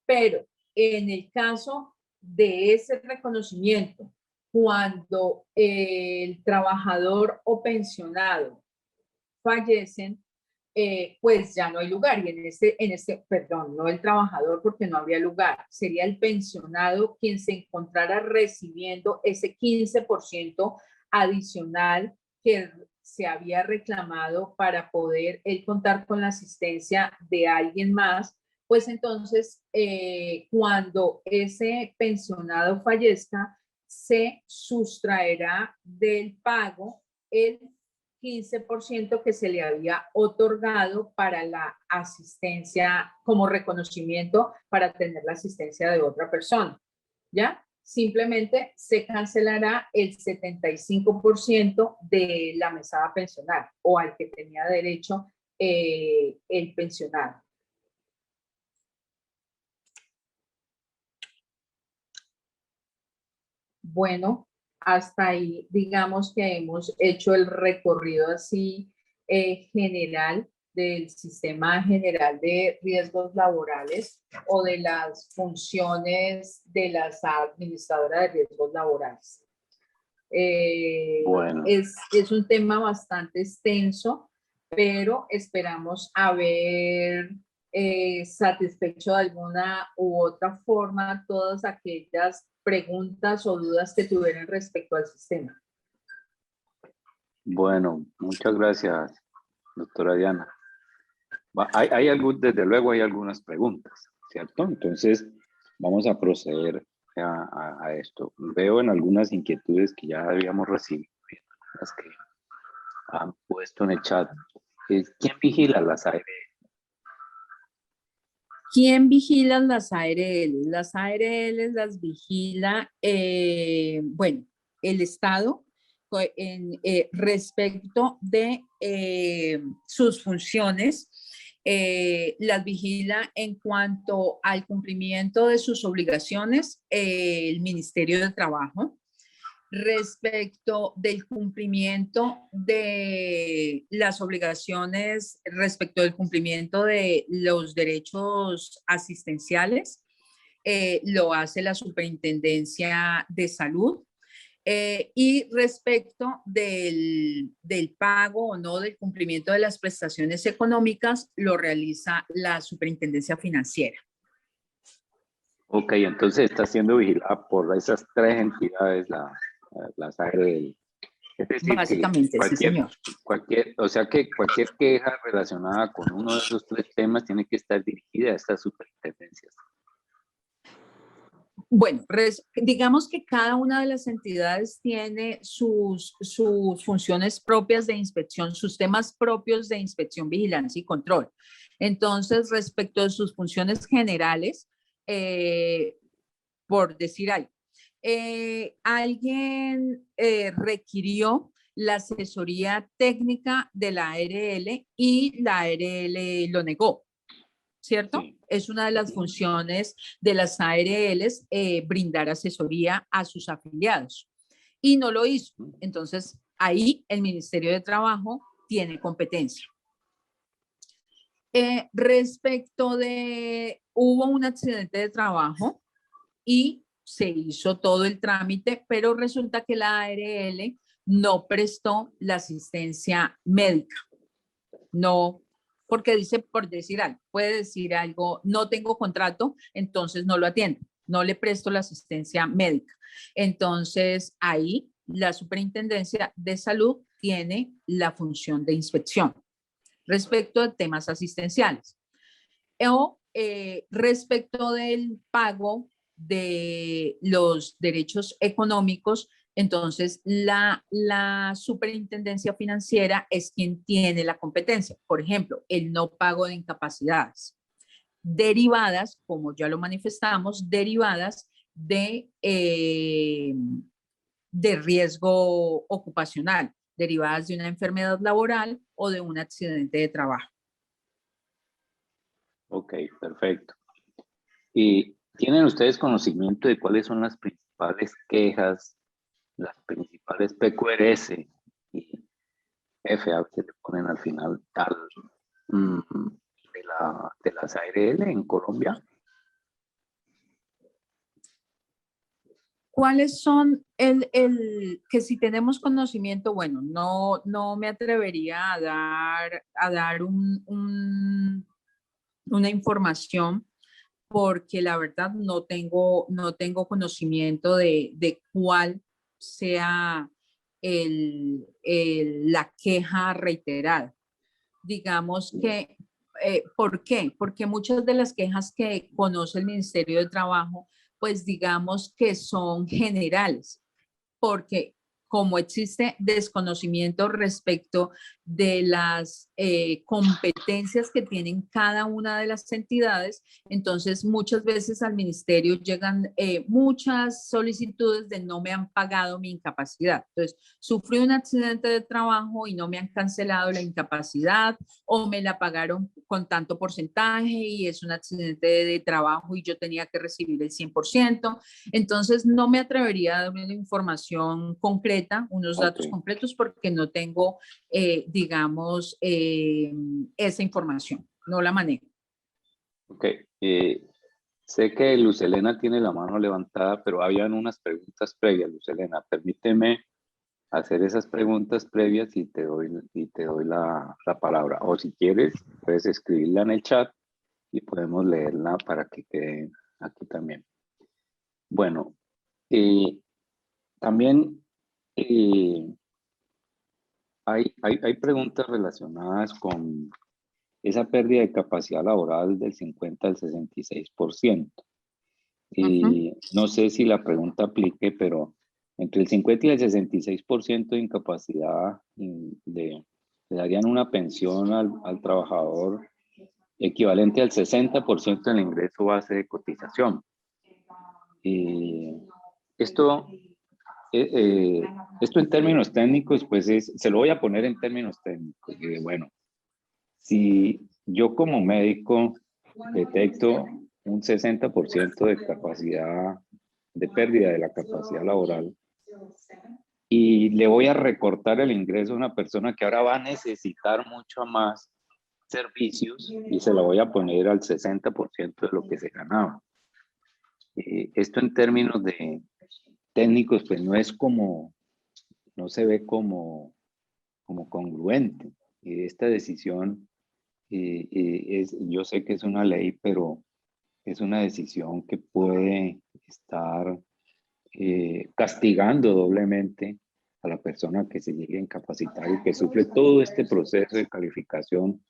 Pero en el caso de ese reconocimiento, cuando el trabajador o pensionado fallecen, pues ya no hay lugar. Y perdón, no el trabajador porque no habría lugar, sería el pensionado quien se encontrara recibiendo ese 15% adicional que se había reclamado para poder él contar con la asistencia de alguien más. Pues entonces, cuando ese pensionado fallezca, se sustraerá del pago el 15% que se le había otorgado para la asistencia como reconocimiento para tener la asistencia de otra persona. ¿Ya? Simplemente se cancelará el 75% de la mesada pensional o al que tenía derecho el pensionado. Bueno, hasta ahí digamos que hemos hecho el recorrido así general del sistema general de riesgos laborales o de las funciones de las administradoras de riesgos laborales. Bueno, es un tema bastante extenso, pero esperamos haber satisfecho de alguna u otra forma todas aquellas preguntas o dudas que tuvieran respecto al sistema. bueno, muchas gracias, doctora Diana. Desde luego hay algunas preguntas, ¿cierto? Entonces, vamos a proceder a esto. Veo en algunas inquietudes que ya habíamos recibido, las que han puesto en el chat. ¿Quién vigila las ARL? ¿Quién vigila las ARL? Las ARL las vigila, bueno, el Estado respecto de sus funciones, las vigila en cuanto al cumplimiento de sus obligaciones el Ministerio de Trabajo. respecto del cumplimiento de las obligaciones, respecto del cumplimiento de los derechos asistenciales, lo hace la Superintendencia de Salud. Y respecto del pago o no del cumplimiento de las prestaciones económicas, lo realiza la Superintendencia Financiera. Ok, entonces está siendo vigilada por esas tres entidades, las ARL. Es decir, Básicamente, que sí, señor. o sea que cualquier queja relacionada con uno de esos tres temas tiene que estar dirigida a estas superintendencias. Bueno, digamos que cada una de las entidades tiene sus funciones propias de inspección, sus temas propios de inspección, vigilancia y control. Entonces, respecto de sus funciones generales, por decir algo, alguien requirió la asesoría técnica de la ARL y la ARL lo negó, ¿cierto? Sí. Es una de las funciones de las ARLs brindar asesoría a sus afiliados y no lo hizo. Entonces, ahí el Ministerio de Trabajo tiene competencia. Respecto de, hubo un accidente de trabajo y se hizo todo el trámite, pero resulta que la ARL no prestó la asistencia médica. No, porque dice, por decir algo, puede decir algo, no tengo contrato, entonces no lo atiendo, no le presto la asistencia médica. Entonces, ahí la Superintendencia de Salud tiene la función de inspección respecto a temas asistenciales. O respecto del pago de los derechos económicos, entonces la Superintendencia Financiera es quien tiene la competencia. Por ejemplo, el no pago de incapacidades derivadas, como ya lo manifestamos, derivadas de riesgo ocupacional, derivadas de una enfermedad laboral o de un accidente de trabajo. Ok, perfecto. ¿Y tienen ustedes conocimiento de cuáles son las principales quejas, las principales PQRS y FA que le ponen al final de las ARL en Colombia? ¿Cuáles son que si tenemos conocimiento, bueno, no me atrevería a dar una información porque la verdad no tengo conocimiento de cuál sea la queja reiterada. Digamos que, ¿por qué? Porque muchas de las quejas que conoce el Ministerio de Trabajo, pues digamos que son generales, porque como existe desconocimiento respecto de las competencias que tienen cada una de las entidades, entonces muchas veces al ministerio llegan muchas solicitudes de no me han pagado mi incapacidad. Entonces, sufrí un accidente de trabajo y no me han cancelado la incapacidad o me la pagaron con tanto porcentaje y es un accidente de trabajo y yo tenía que recibir el 100%. Entonces, no me atrevería a dar una información concreta, unos datos concretos, porque no tengo, digamos, esa información, no la manejo. Ok, sé que Luz Helena tiene la mano levantada, pero habían unas preguntas previas, Luz Helena. Permíteme hacer esas preguntas previas y te doy la palabra. O si quieres, puedes escribirla en el chat y podemos leerla para que quede aquí también. Bueno, también hay preguntas relacionadas con esa pérdida de capacidad laboral del 50 al 66%. Y no sé si la pregunta aplique, pero entre el 50 y el 66% de incapacidad le darían una pensión al trabajador equivalente al 60% del ingreso base de cotización. Esto en términos técnicos, pues se lo voy a poner en términos técnicos. Bueno, si yo como médico detecto un 60% de capacidad, de pérdida de la capacidad laboral, y le voy a recortar el ingreso a una persona que ahora va a necesitar mucho más servicios y se la voy a poner al 60% de lo que se ganaba. Esto en términos de técnicos, pues no es como, no se ve como congruente. Esta decisión, yo sé que es una ley, pero es una decisión que puede estar castigando doblemente a la persona que se llegue a incapacitar y que sufre todo este proceso de calificación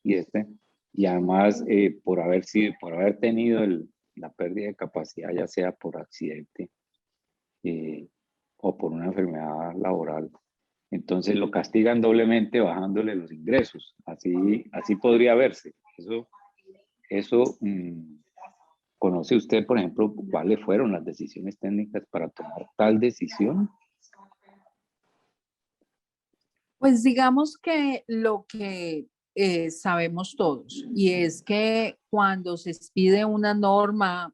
y además por haber tenido la pérdida de capacidad, ya sea por accidente o por una enfermedad laboral. Entonces lo castigan doblemente bajándole los ingresos. Así podría verse. Eso ¿conoce usted, por ejemplo, cuáles fueron las decisiones técnicas para tomar tal decisión? Pues digamos que lo que sabemos todos, y es que cuando se expide una norma,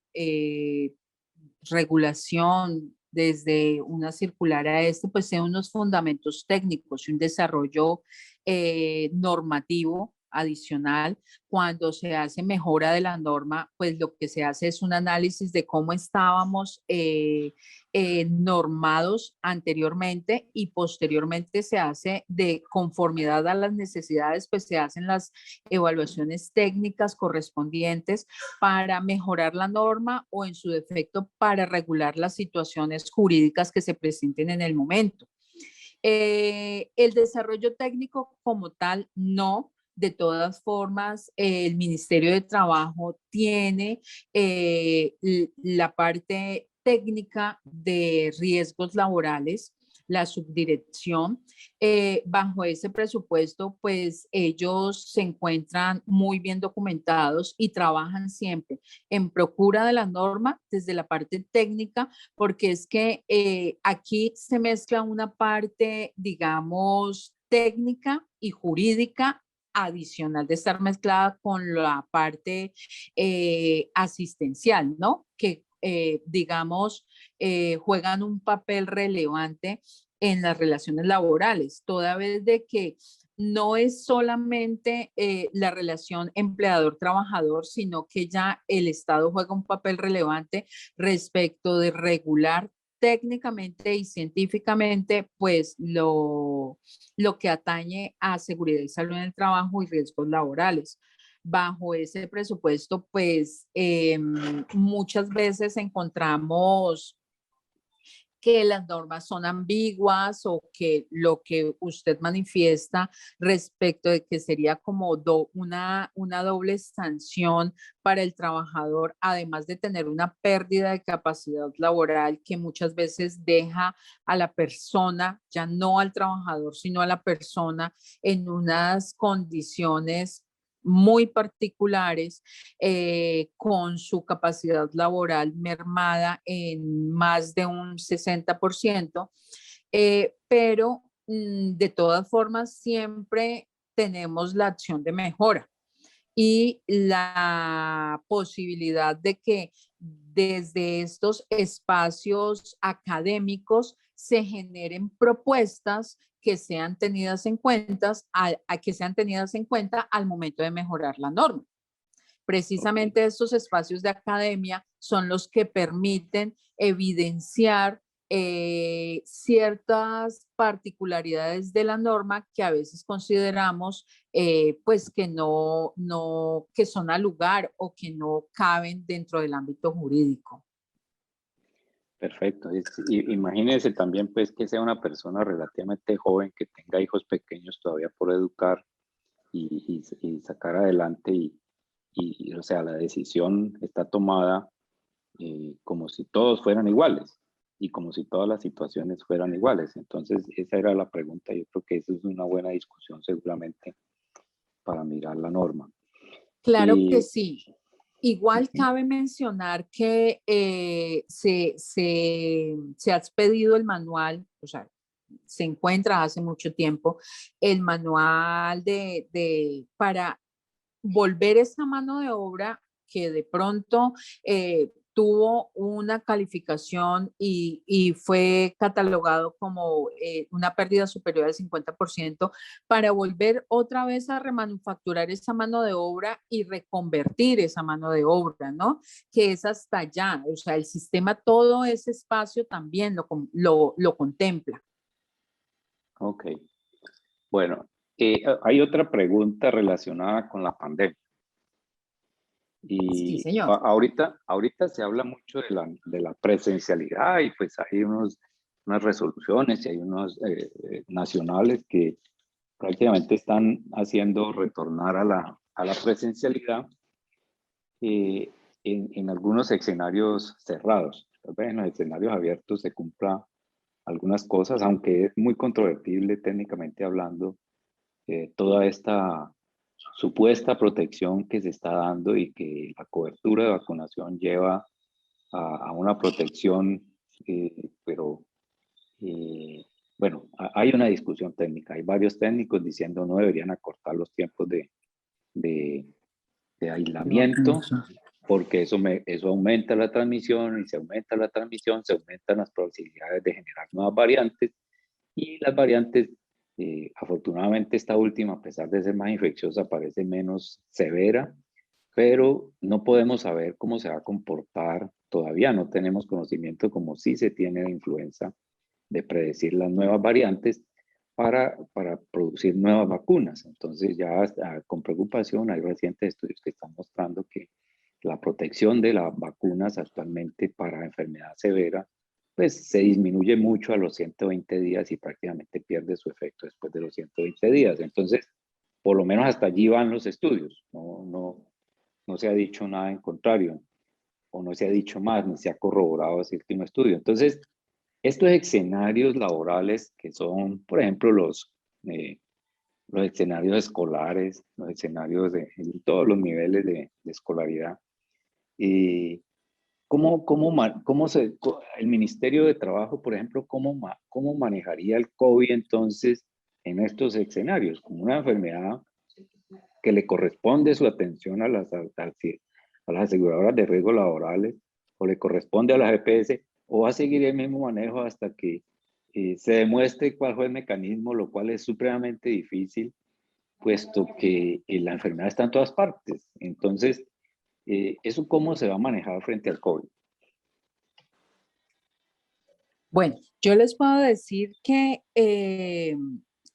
regulación desde una circular a este, pues sea unos fundamentos técnicos y un desarrollo normativo adicional. Cuando se hace mejora de la norma, pues lo que se hace es un análisis de cómo estábamos normados anteriormente y posteriormente se hace de conformidad a las necesidades, pues se hacen las evaluaciones técnicas correspondientes para mejorar la norma o en su defecto para regular las situaciones jurídicas que se presenten en el momento. El desarrollo técnico como tal, no. De todas formas, el Ministerio de Trabajo tiene la parte técnica de riesgos laborales, la subdirección. Bajo ese presupuesto, pues ellos se encuentran muy bien documentados y trabajan siempre en procura de la norma desde la parte técnica, porque es que aquí se mezcla una parte, digamos, técnica y jurídica adicional de estar mezclada con la parte asistencial, ¿no? Que digamos, juegan un papel relevante en las relaciones laborales, toda vez de que no es solamente la relación empleador-trabajador, sino que ya el Estado juega un papel relevante respecto de regular técnicamente y científicamente, pues lo que atañe a seguridad y salud en el trabajo y riesgos laborales. Bajo ese presupuesto, pues muchas veces encontramos que las normas son ambiguas o que lo que usted manifiesta respecto de que sería como una doble sanción para el trabajador, además de tener una pérdida de capacidad laboral que muchas veces deja a la persona, ya no al trabajador, sino a la persona en unas condiciones muy particulares, con su capacidad laboral mermada en más de un 60%, pero de todas formas siempre tenemos la acción de mejora y la posibilidad de que desde estos espacios académicos se generen propuestas que sean tenidas en cuenta, que sean tenidas en cuenta al momento de mejorar la norma. Precisamente estos espacios de academia son los que permiten evidenciar ciertas particularidades de la norma que a veces consideramos pues que que son al lugar o que no caben dentro del ámbito jurídico. Perfecto. Imagínese también pues que sea una persona relativamente joven que tenga hijos pequeños todavía por educar y sacar adelante o sea, la decisión está tomada como si todos fueran iguales y como si todas las situaciones fueran iguales. Entonces, esa era la pregunta. Yo creo que esa es una buena discusión seguramente para mirar la norma. Claro que sí. Igual cabe mencionar que se ha expedido el manual, o sea, se encuentra hace mucho tiempo el manual para volver esa mano de obra que de pronto tuvo una calificación y fue catalogado como una pérdida superior al 50% para volver otra vez a remanufacturar esa mano de obra y reconvertir esa mano de obra, ¿no? Que es hasta allá, o sea, el sistema, todo ese espacio también lo contempla. Ok, bueno, hay otra pregunta relacionada con la pandemia. Sí, Y señor. ahorita se habla mucho de la presencialidad y pues hay unas resoluciones y hay unos nacionales que prácticamente están haciendo retornar a la presencialidad eh, en algunos escenarios cerrados. Tal vez en los escenarios abiertos se cumpla algunas cosas, aunque es muy controvertible técnicamente hablando toda esta supuesta protección que se está dando y que la cobertura de vacunación lleva a una protección, pero bueno, hay una discusión técnica. Hay varios técnicos diciendo no deberían acortar los tiempos de, de aislamiento porque eso aumenta la transmisión y se aumenta la transmisión, se aumentan las posibilidades de generar nuevas variantes y las variantes, afortunadamente esta última, a pesar de ser más infecciosa, parece menos severa, pero no podemos saber cómo se va a comportar todavía, no tenemos conocimiento como sí se tiene de influenza, de predecir las nuevas variantes para producir nuevas vacunas. Entonces ya con preocupación hay recientes estudios que están mostrando que la protección de las vacunas actualmente para enfermedad severa pues se disminuye mucho a los 120 días y prácticamente pierde su efecto después de los 120 días. Entonces, por lo menos hasta allí van los estudios. No se ha dicho nada en contrario, o no se ha dicho más, ni se ha corroborado ese último estudio. Entonces, estos escenarios laborales que son, por ejemplo, los escenarios escolares, los escenarios de en todos los niveles de escolaridad, y el Ministerio de Trabajo, por ejemplo, cómo manejaría el COVID entonces en estos escenarios? Como una enfermedad que le corresponde su atención a las aseguradoras de riesgos laborales, o le corresponde a las EPS, o va a seguir el mismo manejo hasta que se demuestre cuál fue el mecanismo, lo cual es supremamente difícil, puesto que la enfermedad está en todas partes. Entonces, ¿eso cómo se va a manejar frente al COVID? Bueno, yo les puedo decir que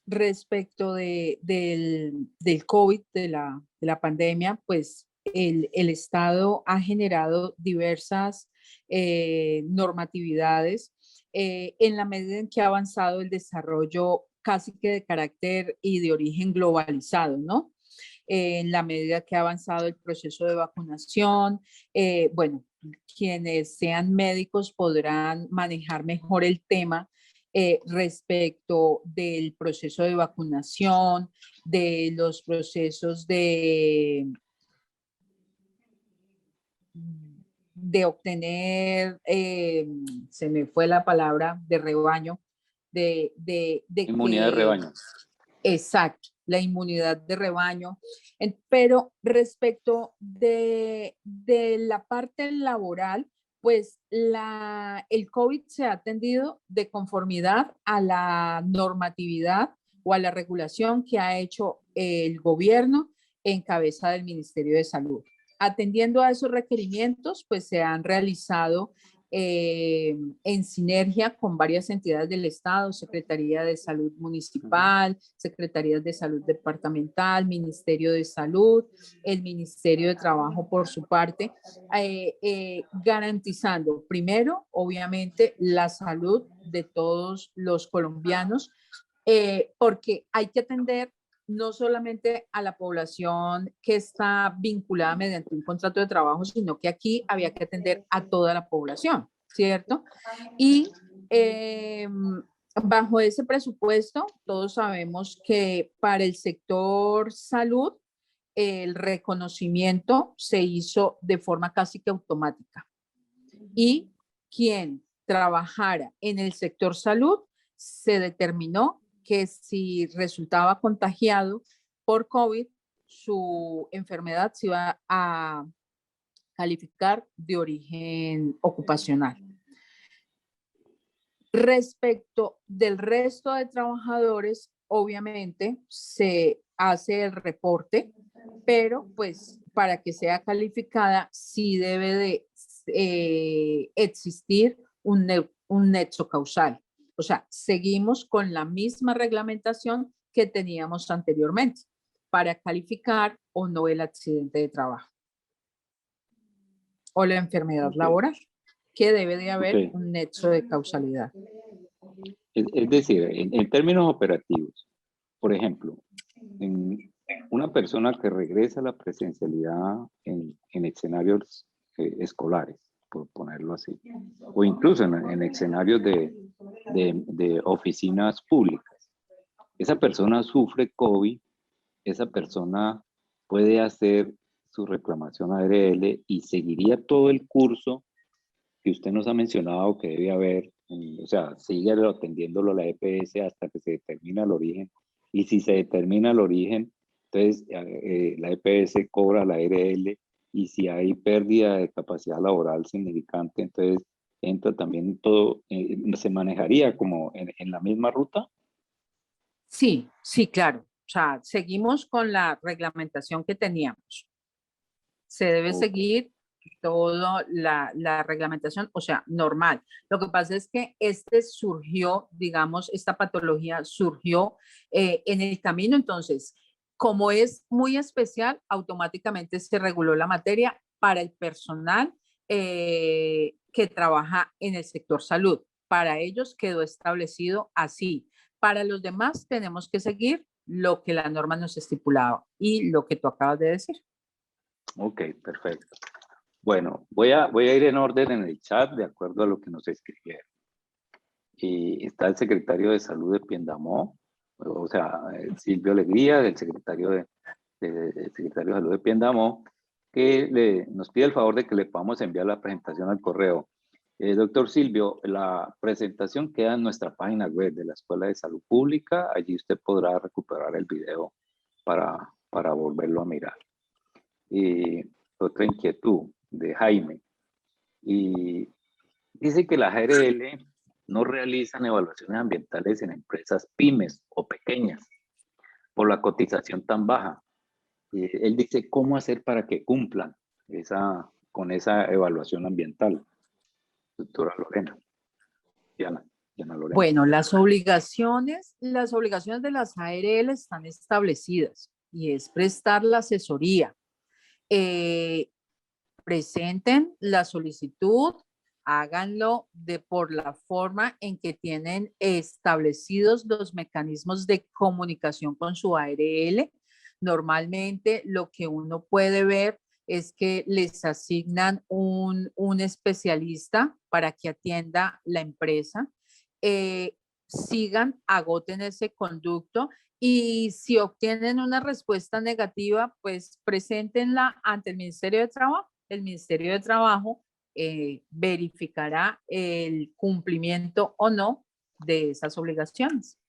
respecto del COVID, de la pandemia, pues el Estado ha generado diversas normatividades en la medida en que ha avanzado el desarrollo casi que de carácter y de origen globalizado, ¿no? En la medida que ha avanzado el proceso de vacunación, bueno, quienes sean médicos podrán manejar mejor el tema respecto del proceso de vacunación, de los procesos de obtener, se me fue la palabra, de rebaño, de Inmunidad de que, rebaño. exacto, la inmunidad de rebaño. Pero respecto de la parte laboral, pues el COVID se ha atendido de conformidad a la normatividad o a la regulación que ha hecho el gobierno en cabeza del Ministerio de Salud. Atendiendo a esos requerimientos, pues se han realizado en sinergia con varias entidades del Estado, Secretaría de Salud Municipal, Secretarías de Salud Departamental, Ministerio de Salud, el Ministerio de Trabajo por su parte, garantizando primero, obviamente, la salud de todos los colombianos, porque hay que atender no solamente a la población que está vinculada mediante un contrato de trabajo, sino que aquí había que atender a toda la población, ¿cierto? Y bajo ese presupuesto, todos sabemos que para el sector salud, el reconocimiento se hizo de forma casi que automática. Y quien trabajara en el sector salud, se determinó que si resultaba contagiado por COVID, su enfermedad se iba a calificar de origen ocupacional. Respecto del resto de trabajadores, obviamente se hace el reporte, pero pues para que sea calificada sí debe de existir un nexo causal. O sea, seguimos con la misma reglamentación que teníamos anteriormente para calificar o no el accidente de trabajo o la enfermedad laboral, que debe de haber un nexo de causalidad. Es decir, en términos operativos, por ejemplo, en una persona que regresa a la presencialidad en escenarios escolares, por ponerlo así, o incluso en escenarios de oficinas públicas, esa persona sufre COVID, esa persona puede hacer su reclamación a ARL y seguiría todo el curso que usted nos ha mencionado que debe haber, o sea, sigue atendiéndolo la EPS hasta que se determina el origen, y si se determina el origen, entonces la EPS cobra la ARL, y si hay pérdida de capacidad laboral significante, entonces entra también todo, se manejaría como en la misma ruta. Sí, sí, claro. O sea, seguimos con la reglamentación que teníamos. Se debe seguir toda la reglamentación, o sea, normal. Lo que pasa es que surgió, digamos, esta patología surgió en el camino, entonces, como es muy especial, automáticamente se reguló la materia para el personal que trabaja en el sector salud. Para ellos quedó establecido así. Para los demás tenemos que seguir lo que la norma nos estipulaba y lo que tú acabas de decir. Ok, perfecto. Bueno, voy a ir en orden en el chat de acuerdo a lo que nos escribieron. Y está el secretario de Salud de Piendamó, o sea, Silvio Alegría, del secretario de Salud de Piendamó, que nos pide el favor de que le podamos enviar la presentación al correo. Doctor Silvio, la presentación queda en nuestra página web de la Escuela de Salud Pública. Allí usted podrá recuperar el video para volverlo a mirar. Y otra inquietud de Jaime. Y dice que las ARL no realizan evaluaciones ambientales en empresas pymes o pequeñas por la cotización tan baja. Él dice cómo hacer para que cumplan con esa evaluación ambiental. Doctora Lorena. Diana Lorena. Bueno, las obligaciones de las ARL están establecidas y es prestar la asesoría. Presenten la solicitud, háganlo por la forma en que tienen establecidos los mecanismos de comunicación con su ARL. Normalmente lo que uno puede ver es que les asignan un especialista para que atienda la empresa. Sigan, agoten ese conducto y si obtienen una respuesta negativa, pues preséntenla ante el Ministerio de Trabajo. El Ministerio de Trabajo verificará el cumplimiento o no de esas obligaciones.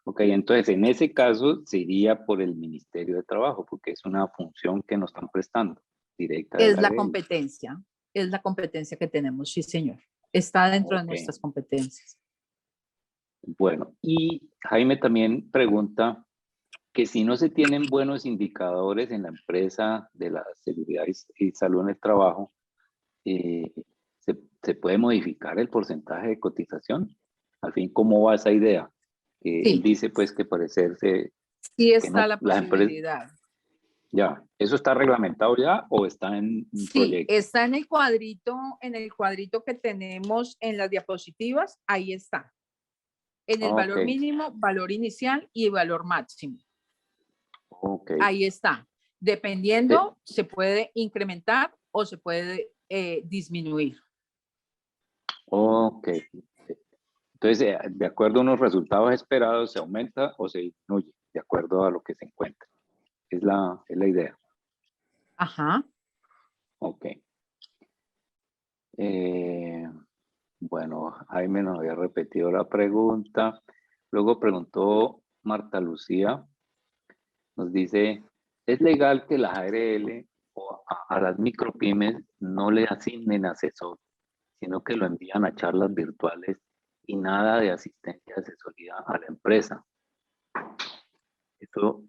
Ok, entonces en ese caso se iría por el Ministerio de Trabajo, porque es una función que nos están prestando directa. Es la competencia que tenemos, sí señor. Está dentro de nuestras competencias. Bueno, y Jaime también pregunta que si no se tienen buenos indicadores en la empresa de la seguridad y salud en el trabajo, ¿se puede modificar el porcentaje de cotización? Al fin, ¿cómo va esa idea? Sí. Él dice pues que parecerse... Sí está la posibilidad. Ya, ¿eso está reglamentado ya o está en un proyecto? Sí, está en el cuadrito que tenemos en las diapositivas, ahí está. En el valor mínimo, valor inicial y valor máximo. Ahí está. Dependiendo, se puede incrementar o se puede disminuir. Ok. Entonces, de acuerdo a unos resultados esperados, ¿se aumenta o se disminuye? De acuerdo a lo que se encuentra. Es la idea. Ajá. Ok. Bueno, Jaime nos había repetido la pregunta. Luego preguntó Marta Lucía. Nos dice, ¿es legal que las ARL o a las micropymes no le asignen asesor, sino que lo envían a charlas virtuales y nada de asistencia y asesoría a la empresa. Eso,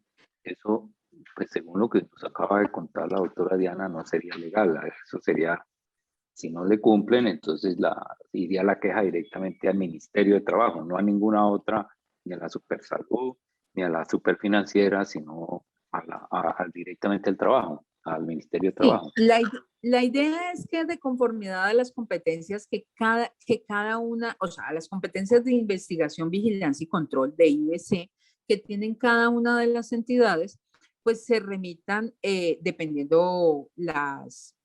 pues según lo que nos acaba de contar la doctora Diana, no sería legal. Eso sería, si no le cumplen, entonces iría la queja directamente al Ministerio de Trabajo, no a ninguna otra, ni a la Supersalud, ni a la Superfinanciera, sino directamente al trabajo, al Ministerio de Sí, Trabajo. la idea es que de conformidad a las competencias que cada una, o sea, a las competencias de investigación, vigilancia y control de IBC que tienen cada una de las entidades, pues se remitan dependiendo las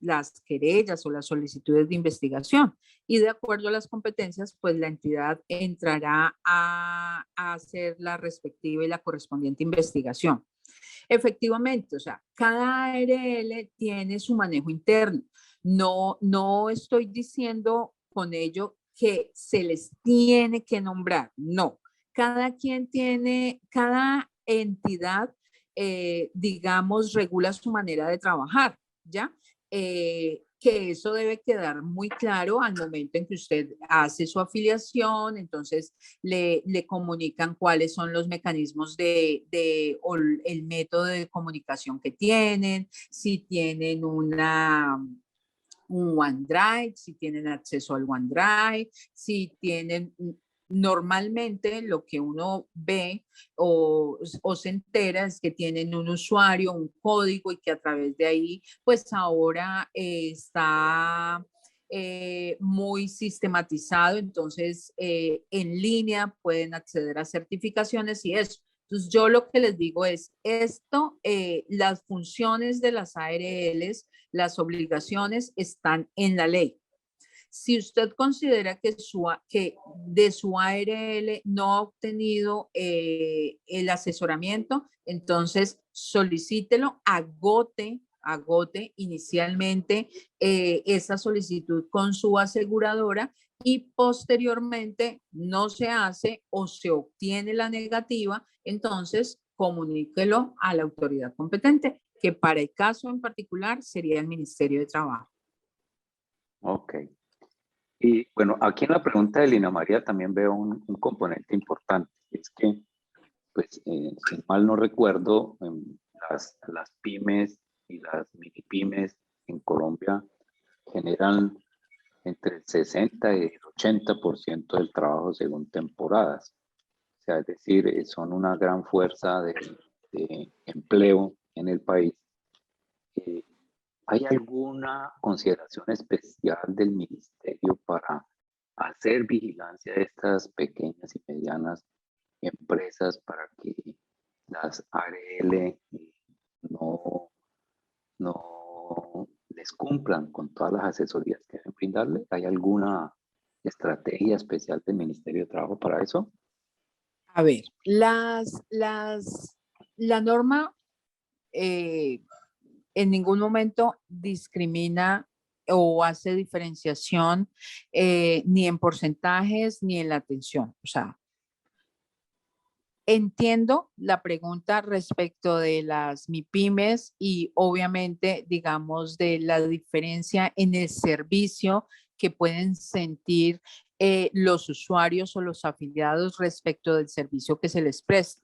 querellas o las solicitudes de investigación. Y de acuerdo a las competencias, pues la entidad entrará a hacer la respectiva y la correspondiente investigación. Efectivamente, o sea, cada ARL tiene su manejo interno. No estoy diciendo con ello que se les tiene que nombrar, no. Cada entidad, digamos, regula su manera de trabajar, ¿ya? Que eso debe quedar muy claro al momento en que usted hace su afiliación, entonces le comunican cuáles son los mecanismos o el método de comunicación que tienen, si tienen un OneDrive, si tienen acceso al OneDrive, si tienen normalmente lo que uno ve o se entera es que tienen un usuario, un código y que a través de ahí, pues ahora está muy sistematizado, entonces en línea pueden acceder a certificaciones y eso. Entonces yo lo que les digo es esto, las funciones de las ARLs, las obligaciones están en la ley. Si usted considera que de su ARL no ha obtenido el asesoramiento, entonces solicítelo, agote inicialmente esa solicitud con su aseguradora y posteriormente no se hace o se obtiene la negativa, entonces comuníquelo a la autoridad competente, que para el caso en particular sería el Ministerio de Trabajo. Ok. Y bueno, aquí en la pregunta de Lina María también veo un componente importante, es que, pues, si mal no recuerdo, las pymes y las mini pymes en Colombia generan entre el 60 y el 80% del trabajo según temporadas. O sea, es decir, son una gran fuerza de empleo en el país. ¿Hay alguna consideración especial del ministerio para hacer vigilancia de estas pequeñas y medianas empresas para que las ARL no les cumplan con todas las asesorías que deben brindarle? ¿Hay alguna estrategia especial del Ministerio de Trabajo para eso? A ver, la norma en ningún momento discrimina o hace diferenciación ni en porcentajes ni en la atención. O sea, entiendo la pregunta respecto de las MIPYMES y obviamente, digamos, de la diferencia en el servicio que pueden sentir los usuarios o los afiliados respecto del servicio que se les presta.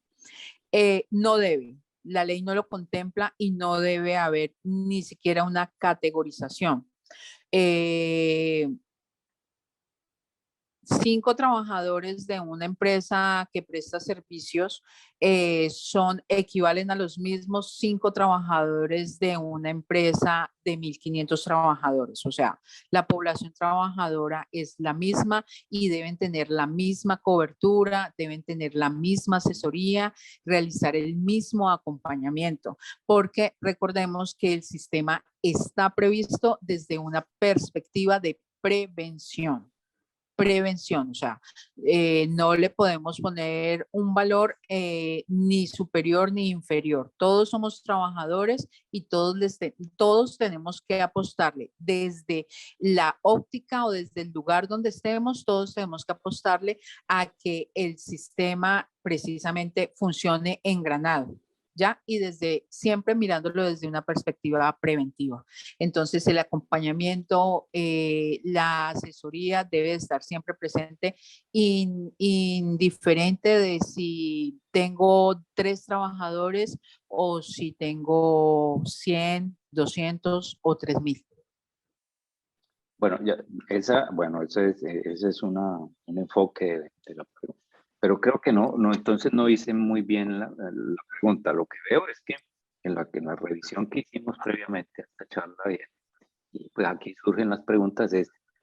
No debe, la ley no lo contempla y no debe haber ni siquiera una categorización. 5 trabajadores de una empresa que presta servicios equivalen a los mismos 5 trabajadores de una empresa de 1.500 trabajadores. O sea, la población trabajadora es la misma y deben tener la misma cobertura, deben tener la misma asesoría, realizar el mismo acompañamiento, porque recordemos que el sistema está previsto desde una perspectiva de prevención. O sea, no le podemos poner un valor ni superior ni inferior. Todos somos trabajadores y todos tenemos que apostarle desde la óptica o desde el lugar donde estemos, todos tenemos que apostarle a que el sistema precisamente funcione engranado. ¿ya? Y siempre mirándolo desde una perspectiva preventiva. Entonces, el acompañamiento, la asesoría debe estar siempre presente, indiferente de si tengo 3 trabajadores o si tengo 100, 200 o 3000. Bueno, ese es un enfoque de la pregunta. Pero creo que entonces no hice muy bien la pregunta. Lo que veo es que en la revisión que hicimos previamente a esta charla, y pues aquí surgen las preguntas,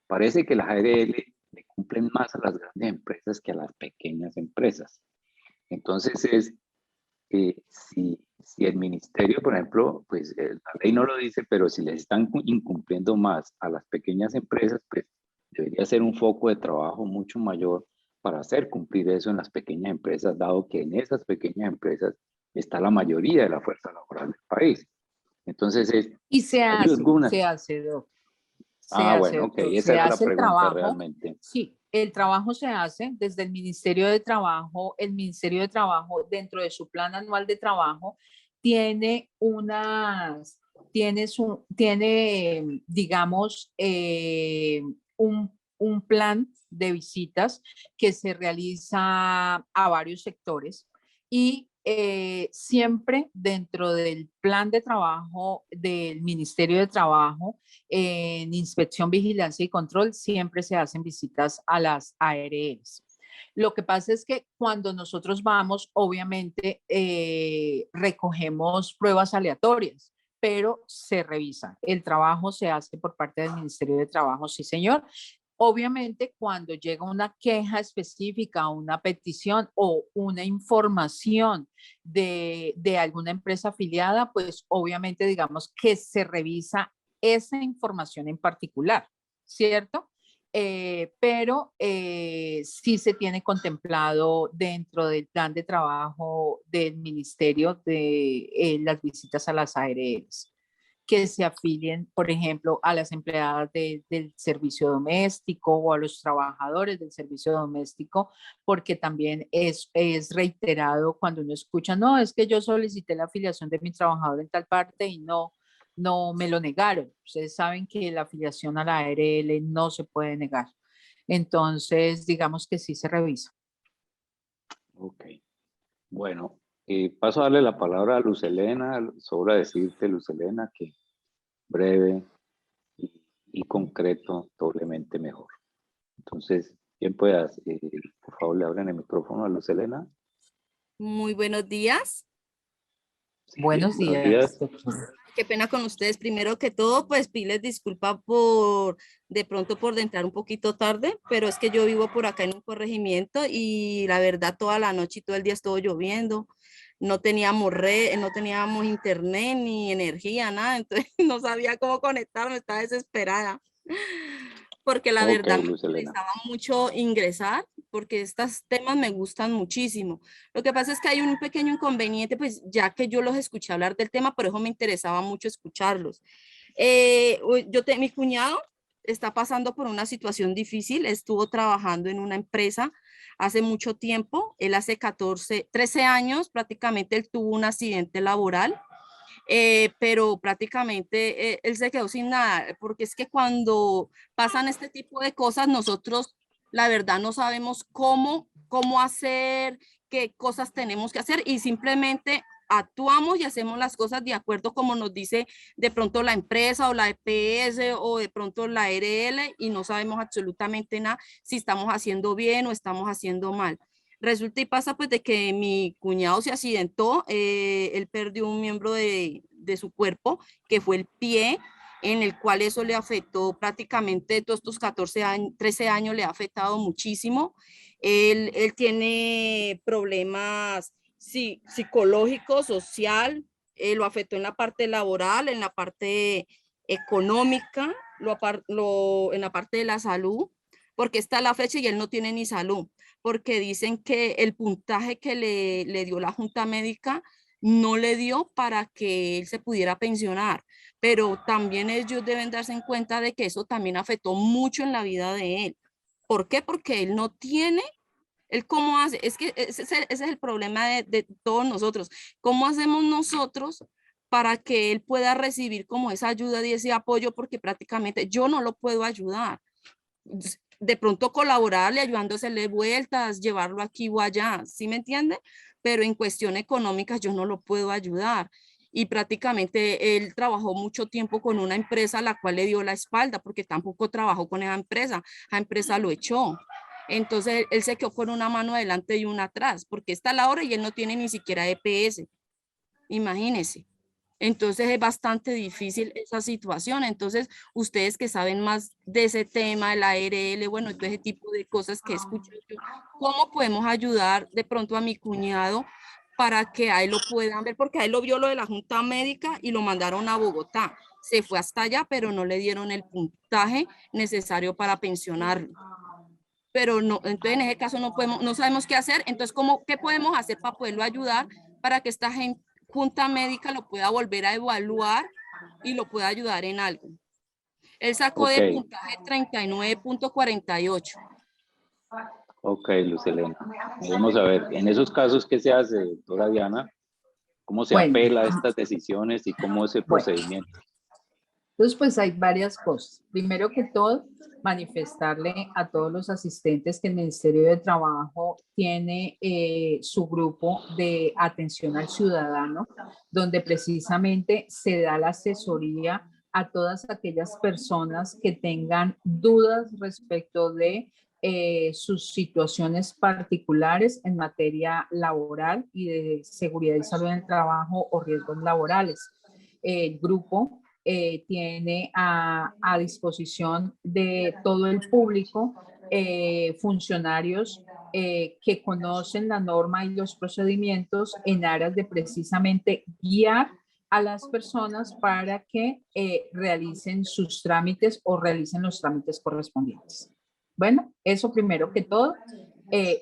parece que las ARL le cumplen más a las grandes empresas que a las pequeñas empresas. Entonces si el ministerio, por ejemplo, pues la ley no lo dice, pero si les están incumpliendo más a las pequeñas empresas, pues debería ser un foco de trabajo mucho mayor para hacer cumplir eso en las pequeñas empresas, dado que en esas pequeñas empresas está la mayoría de la fuerza laboral del país. Entonces, Y se hay hace, algunas. se hace, Doc. Se Bueno, hace, ok, doctor. esa Se era la hace el pregunta trabajo. realmente. Sí, el trabajo se hace desde el Ministerio de Trabajo. El Ministerio de Trabajo, dentro de su plan anual de trabajo, tiene digamos, un plan de visitas que se realiza a varios sectores y siempre dentro del plan de trabajo del Ministerio de Trabajo, en inspección, vigilancia y control, siempre se hacen visitas a las ARLs. Lo que pasa es que cuando nosotros vamos, obviamente recogemos pruebas aleatorias, pero se revisa. El trabajo se hace por parte del Ministerio de Trabajo, sí, señor. Obviamente, cuando llega una queja específica, una petición o una información de alguna empresa afiliada, pues obviamente digamos que se revisa esa información en particular, ¿cierto? Pero sí se tiene contemplado dentro del plan de trabajo del ministerio de las visitas a las ARLs, que se afilien, por ejemplo, a las empleadas del servicio doméstico o a los trabajadores del servicio doméstico, porque también es reiterado cuando uno escucha, no, es que yo solicité la afiliación de mi trabajador en tal parte y no me lo negaron. Ustedes saben que la afiliación a la ARL no se puede negar. Entonces, digamos que sí se revisa. Ok. Bueno, paso a darle la palabra a Luz Helena. Sobra decirte, Luz Helena, que breve y concreto, doblemente mejor. Entonces, ¿quién puedas? Por favor, le abren el micrófono a Luz Helena. Muy buenos días. Sí, Buenos días, doctor. Qué pena con ustedes. Primero que todo, pues piles disculpa de pronto por entrar un poquito tarde, pero es que yo vivo por acá en un corregimiento y la verdad toda la noche y todo el día estuvo lloviendo. No teníamos red, no teníamos internet ni energía, nada. Entonces no sabía cómo conectarme, estaba desesperada. Porque la Ok, verdad me Luz Helena. interesaba mucho ingresar, porque estos temas me gustan muchísimo. Lo que pasa es que hay un pequeño inconveniente, pues ya que yo los escuché hablar del tema, por eso me interesaba mucho escucharlos. Mi cuñado está pasando por una situación difícil, estuvo trabajando en una empresa hace mucho tiempo, él hace 13 años prácticamente él tuvo un accidente laboral, pero prácticamente él se quedó sin nada, porque es que cuando pasan este tipo de cosas, nosotros la verdad no sabemos cómo hacer, qué cosas tenemos que hacer y simplemente actuamos y hacemos las cosas de acuerdo como nos dice de pronto la empresa o la EPS o de pronto la RL y no sabemos absolutamente nada si estamos haciendo bien o estamos haciendo mal. Resulta y pasa pues de que mi cuñado se accidentó, él perdió un miembro de su cuerpo, que fue el pie, en el cual eso le afectó prácticamente todos estos 14 años, 13 años le ha afectado muchísimo. Él tiene problemas psicológicos, social, lo afectó en la parte laboral, en la parte económica, en la parte de la salud, porque está la fecha y él no tiene ni salud porque dicen que el puntaje que le dio la Junta Médica no le dio para que él se pudiera pensionar, pero también ellos deben darse en cuenta de que eso también afectó mucho en la vida de él. ¿Por qué? Porque él no tiene ¿Él cómo hace? Es que ese es el problema de todos nosotros. ¿Cómo hacemos nosotros para que él pueda recibir como esa ayuda y ese apoyo? Porque prácticamente yo no lo puedo ayudar. De pronto colaborarle, ayudándosele vueltas, llevarlo aquí o allá, ¿sí me entiende? Pero en cuestión económica yo no lo puedo ayudar. Y prácticamente él trabajó mucho tiempo con una empresa a la cual le dio la espalda porque tampoco trabajó con esa empresa lo echó. Entonces él se quedó con una mano adelante y una atrás, porque está a la hora y él no tiene ni siquiera EPS, imagínense. Entonces es bastante difícil esa situación. Entonces, ustedes que saben más de ese tema, de la ARL, bueno, todo ese tipo de cosas que escucho yo, ¿cómo podemos ayudar de pronto a mi cuñado para que a él lo puedan ver? Porque a él lo vio lo de la Junta Médica y lo mandaron a Bogotá. Se fue hasta allá, pero no le dieron el puntaje necesario para pensionarlo. Pero no, entonces en ese caso no podemos, no sabemos qué hacer. Entonces, ¿qué podemos hacer para poderlo ayudar para que esta junta médica lo pueda volver a evaluar y lo pueda ayudar en algo? Él sacó Ok, de puntaje 39.48. ok, Luz Helena. Vamos a ver, en esos casos, ¿qué se hace, doctora Diana? ¿Cómo se Bueno, apela a estas decisiones y cómo es el bueno. procedimiento? Entonces, pues hay varias cosas. Primero que todo, manifestarle a todos los asistentes que el Ministerio de Trabajo tiene su grupo de atención al ciudadano, donde precisamente se da la asesoría a todas aquellas personas que tengan dudas respecto de sus situaciones particulares en materia laboral y de seguridad y salud en el trabajo o riesgos laborales. El grupo tiene a disposición de todo el público funcionarios que conocen la norma y los procedimientos en aras de precisamente guiar a las personas para que realicen sus trámites o realicen los trámites correspondientes. Bueno, eso primero que todo,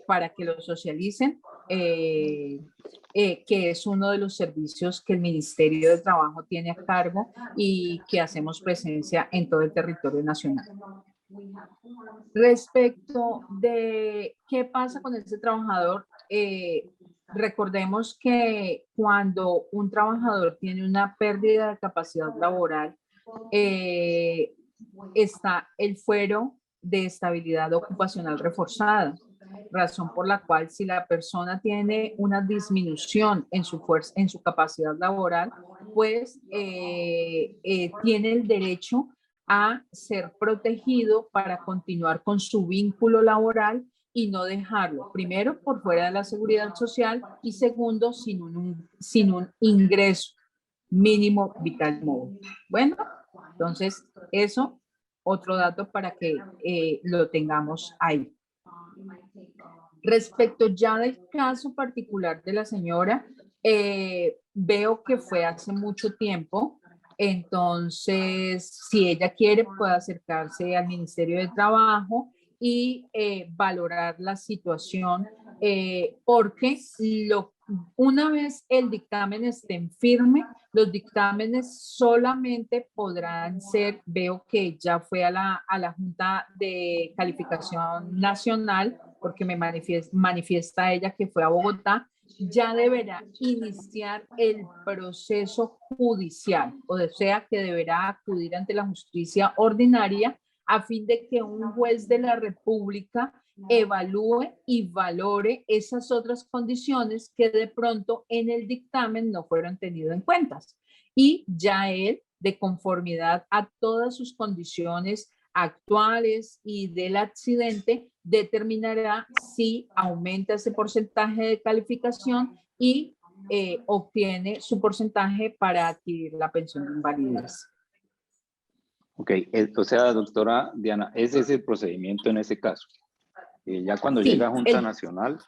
para que lo socialicen, que es uno de los servicios que el Ministerio de Trabajo tiene a cargo y que hacemos presencia en todo el territorio nacional. Respecto de qué pasa con ese trabajador, recordemos que cuando un trabajador tiene una pérdida de capacidad laboral, está el fuero de estabilidad ocupacional reforzada, razón por la cual si la persona tiene una disminución en su fuerza, en su capacidad laboral, pues tiene el derecho a ser protegido para continuar con su vínculo laboral y no dejarlo, primero, por fuera de la seguridad social y segundo, sin un ingreso mínimo vital móvil. Bueno, entonces eso, otro dato para que lo tengamos ahí. Respecto ya del caso particular de la señora, veo que fue hace mucho tiempo, entonces si ella quiere puede acercarse al Ministerio de Trabajo y valorar la situación, porque una vez el dictamen esté en firme, los dictámenes solamente podrán ser, veo que ya fue a la Junta de Calificación Nacional, porque me manifiesta ella que fue a Bogotá, ya deberá iniciar el proceso judicial, o sea que deberá acudir ante la justicia ordinaria a fin de que un juez de la República evalúe y valore esas otras condiciones que de pronto en el dictamen no fueron tenidas en cuenta. Y ya él, de conformidad a todas sus condiciones actuales y del accidente, determinará si aumenta ese porcentaje de calificación y obtiene su porcentaje para adquirir la pensión de invalidez. Ok, o sea, doctora Diana, ese es el procedimiento en ese caso. Ya cuando Sí, llega a Junta Nacional,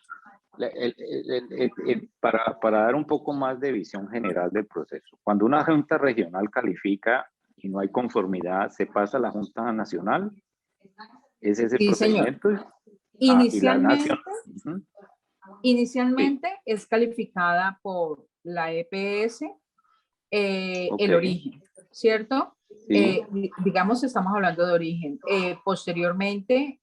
para dar un poco más de visión general del proceso, cuando una Junta Regional califica y no hay conformidad, ¿se pasa a la Junta Nacional? ¿Ese es el procedimiento? Señor. Inicialmente, Sí. es calificada por la EPS, Okay. el origen, ¿cierto? Sí. Digamos, estamos hablando de origen. Posteriormente,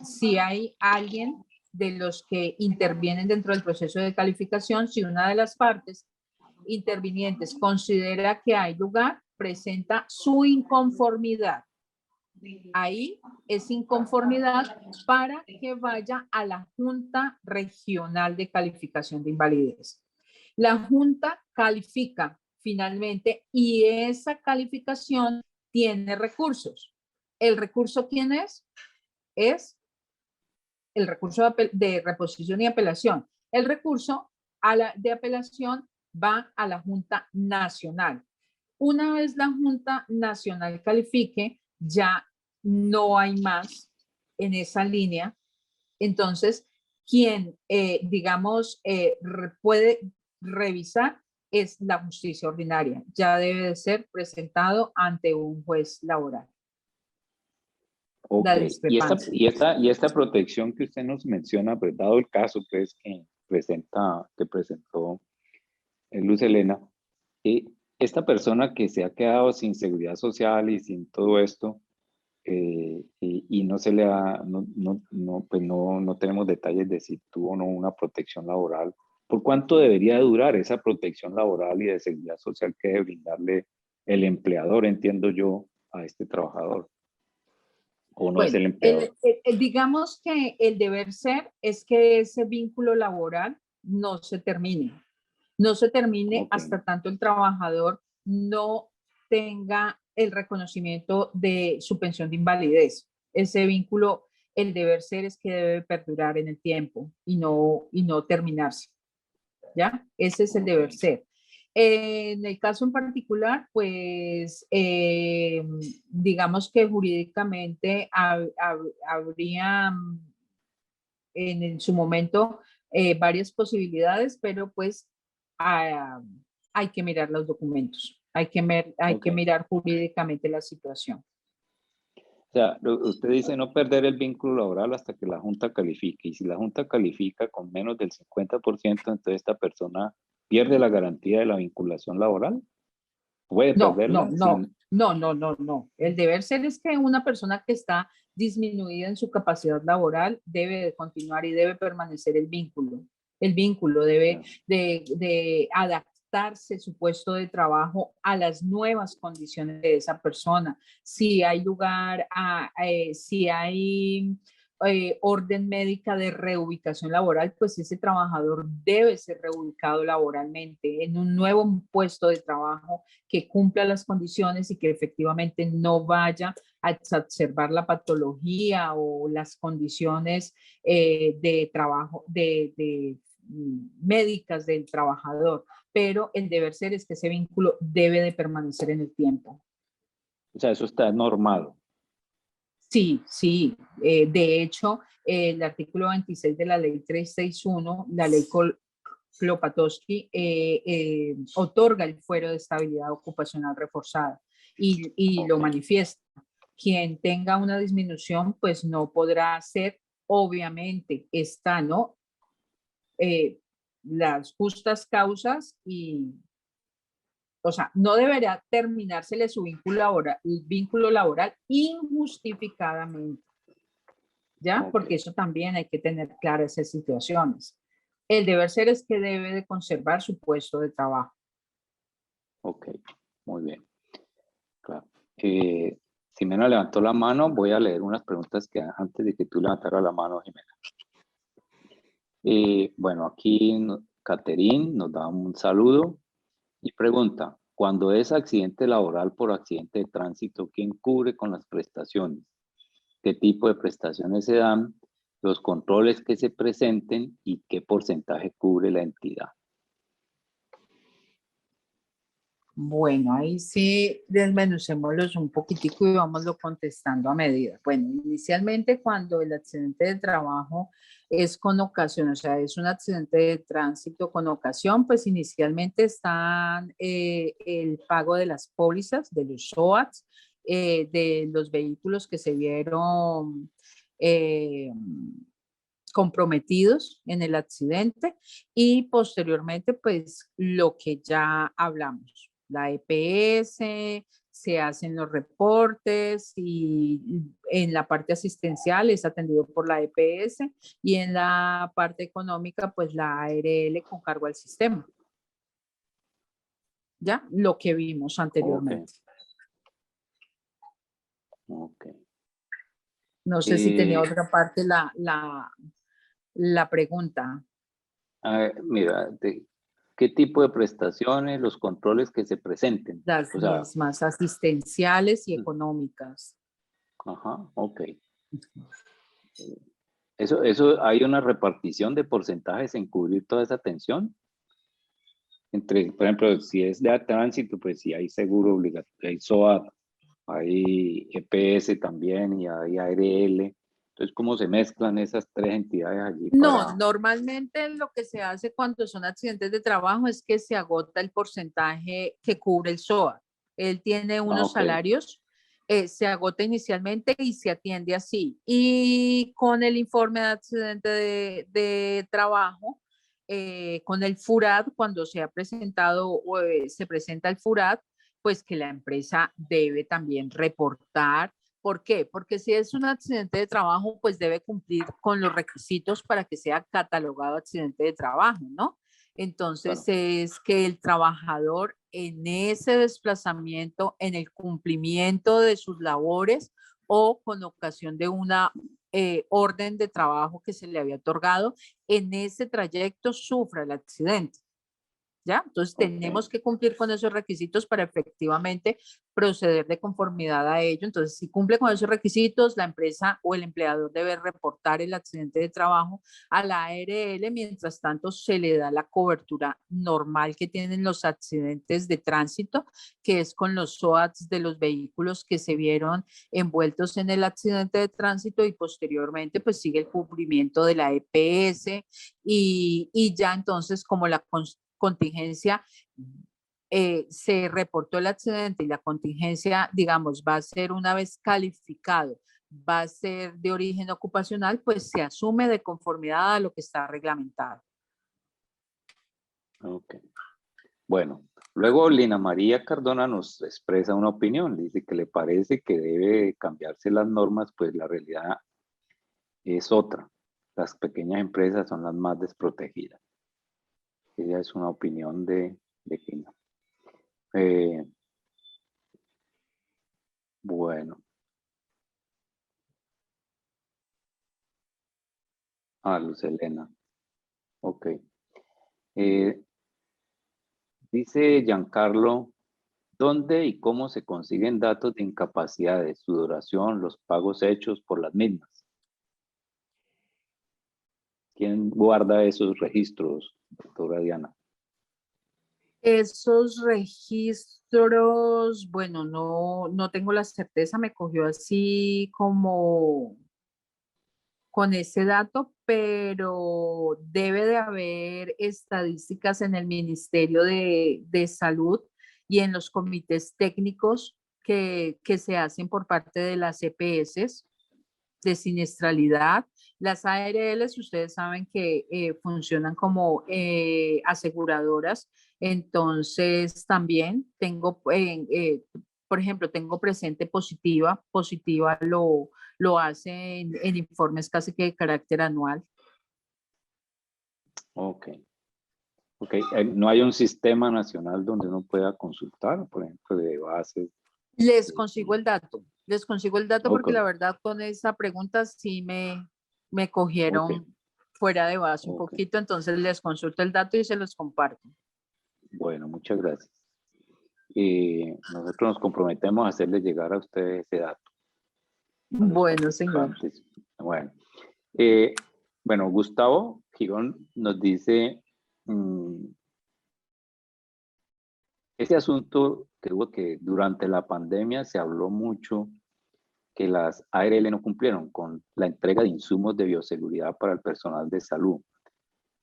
si hay alguien de los que intervienen dentro del proceso de calificación, si una de las partes intervinientes considera que hay lugar, presenta su inconformidad. Ahí es inconformidad para que vaya a la Junta Regional de Calificación de Invalidez. La Junta califica finalmente y esa calificación tiene recursos. ¿El recurso quién es? Es el recurso de reposición y apelación. El recurso de apelación va a la Junta Nacional. Una vez la Junta Nacional califique, ya no hay más en esa línea. Entonces, quien, puede revisar es la justicia ordinaria. Ya debe de ser presentado ante un juez laboral. Okay. Y esta protección que usted nos menciona, pues dado el caso pues, que presentó Luz Helena, esta persona que se ha quedado sin seguridad social y sin todo esto, y no se le ha, no tenemos detalles de si tuvo o no una protección laboral, ¿por cuánto debería durar esa protección laboral y de seguridad social que debe brindarle el empleador, entiendo yo, a este trabajador? ¿O no es el empleador? Digamos que el deber ser es que ese vínculo laboral no se termine. No se termine hasta tanto el trabajador no tenga el reconocimiento de su pensión de invalidez. Ese vínculo, el deber ser es que debe perdurar en el tiempo y no terminarse. ¿Ya? Ese es el deber ser. En el caso en particular, pues, digamos que jurídicamente habría en su momento varias posibilidades, pero pues hay que mirar los documentos, hay que mirar jurídicamente la situación. O sea, usted dice no perder el vínculo laboral hasta que la Junta califique. Y si la Junta califica con menos del 50%, entonces esta persona pierde la garantía de la vinculación laboral. ¿Puede perderla? No. El deber ser es que una persona que está disminuida en su capacidad laboral debe de continuar y debe permanecer el vínculo. El vínculo debe de adaptarse su puesto de trabajo a las nuevas condiciones de esa persona. Si hay lugar, si hay orden médica de reubicación laboral, pues ese trabajador debe ser reubicado laboralmente en un nuevo puesto de trabajo que cumpla las condiciones y que efectivamente no vaya a exacerbar la patología o las condiciones de trabajo, médicas del trabajador, pero el deber ser es que ese vínculo debe de permanecer en el tiempo. O sea, eso está normado. Sí. De hecho, el artículo 26 de la ley 361, la ley Klopatowski, otorga el fuero de estabilidad ocupacional reforzada y lo manifiesta. Quien tenga una disminución, pues no podrá hacer, obviamente, ¿no? Las justas causas o sea, no deberá terminársele su vínculo laboral injustificadamente, ¿ya? Porque eso también hay que tener claras esas situaciones. El deber ser es que debe de conservar su puesto de trabajo. Ok, muy bien. Claro. Ximena levantó la mano. Voy a leer unas preguntas que antes de que tú levantaras la mano, Ximena. Bueno, aquí Caterín nos da un saludo y pregunta, cuando es accidente laboral por accidente de tránsito, ¿quién cubre con las prestaciones? ¿Qué tipo de prestaciones se dan? Los controles que se presenten y qué porcentaje cubre la entidad. Bueno, ahí sí desmenucémoslos un poquitico y vámoslo contestando a medida. Bueno, inicialmente cuando el accidente de trabajo es con ocasión, o sea, es un accidente de tránsito con ocasión, pues inicialmente están el pago de las pólizas, de los SOATs, de los vehículos que se vieron comprometidos en el accidente y posteriormente pues lo que ya hablamos, la EPS, se hacen los reportes y en la parte asistencial es atendido por la EPS y en la parte económica pues la ARL con cargo al sistema. ¿Ya? Lo que vimos anteriormente. Ok. No sé si tenía otra parte la pregunta. A ver, mira, ¿qué tipo de prestaciones, los controles que se presenten? Las O sea, mismas, asistenciales y económicas. ajá, ok. ¿Hay una repartición de porcentajes en cubrir toda esa atención? Entre, por ejemplo, si es de tránsito, pues sí hay seguro obligatorio, hay SOAT, hay EPS también y hay ARL. Entonces, ¿cómo se mezclan esas tres entidades allí No, para...? normalmente lo que se hace cuando son accidentes de trabajo es que se agota el porcentaje que cubre el SOA. Él tiene unos Ok, salarios, se agota inicialmente y se atiende así. Y con el informe de accidente de trabajo, con el FURAD, cuando se ha presentado o se presenta el FURAD, pues que la empresa debe también reportar. ¿Por qué? Porque si es un accidente de trabajo, pues debe cumplir con los requisitos para que sea catalogado accidente de trabajo, ¿no? Entonces claro. es que el trabajador en ese desplazamiento, en el cumplimiento de sus labores o con ocasión de una orden de trabajo que se le había otorgado, en ese trayecto sufra el accidente. ¿Ya? Entonces tenemos Ok, que cumplir con esos requisitos para efectivamente proceder de conformidad a ello. Entonces, si cumple con esos requisitos, la empresa o el empleador debe reportar el accidente de trabajo a la ARL, mientras tanto se le da la cobertura normal que tienen los accidentes de tránsito, que es con los SOATs de los vehículos que se vieron envueltos en el accidente de tránsito y posteriormente pues sigue el cumplimiento de la EPS y ya entonces como la contingencia, se reportó el accidente y la contingencia, digamos, va a ser una vez calificado, va a ser de origen ocupacional, pues se asume de conformidad a lo que está reglamentado. ok. Bueno, luego Lina María Cardona nos expresa una opinión. Dice que le parece que debe cambiarse las normas, pues la realidad es otra. Las pequeñas empresas son las más desprotegidas. Ella es una opinión de Lina. Bueno. Luz Helena. Ok. Dice Giancarlo, ¿dónde y cómo se consiguen datos de incapacidades, su duración, los pagos hechos por las mismas? ¿Quién guarda esos registros, doctora Diana? Esos registros, bueno, no tengo la certeza, me cogió así como con ese dato, pero debe de haber estadísticas en el Ministerio de Salud y en los comités técnicos que se hacen por parte de las EPS de siniestralidad. Las ARLs, ustedes saben que funcionan como aseguradoras, entonces también tengo, por ejemplo, tengo presente Positiva lo hace en informes casi que de carácter anual. Ok. Ok. ¿No hay un sistema nacional donde uno pueda consultar, por ejemplo, de bases? Les consigo el dato porque Ok. la verdad con esa pregunta sí me Ok. cogieron fuera de base un Ok. poquito, entonces les consulto el dato y se los comparto. Bueno, muchas gracias. Nosotros nos comprometemos a hacerle llegar a ustedes ese dato. A los Bueno, señor. participantes. Bueno. Bueno, Gustavo Girón nos dice, ese asunto creo que durante la pandemia se habló mucho que las ARL no cumplieron con la entrega de insumos de bioseguridad para el personal de salud.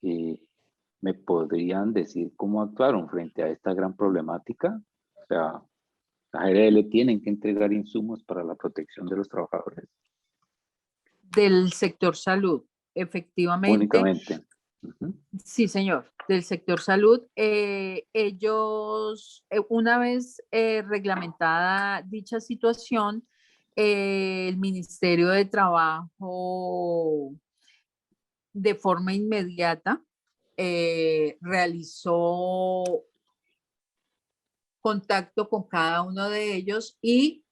¿Me podrían decir cómo actuaron frente a esta gran problemática? O sea, las ARL tienen que entregar insumos para la protección de los trabajadores. Del sector salud, efectivamente. Únicamente. Sí, señor. del sector salud. Ellos, una vez reglamentada dicha situación, el Ministerio de Trabajo de forma inmediata realizó contacto con cada uno de ellos y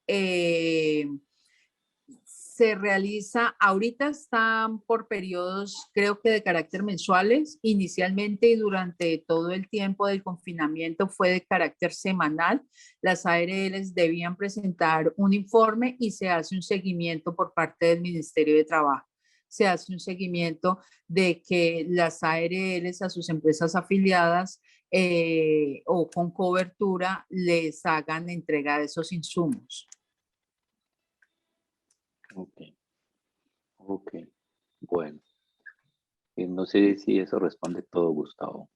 se realiza, ahorita están por periodos, creo que de carácter mensuales, inicialmente y durante todo el tiempo del confinamiento fue de carácter semanal. Las ARLs debían presentar un informe y se hace un seguimiento por parte del Ministerio de Trabajo. Se hace un seguimiento de que las ARLs a sus empresas afiliadas o con cobertura les hagan entrega de esos insumos. Ok, ok, bueno. No sé si eso responde todo, Gustavo.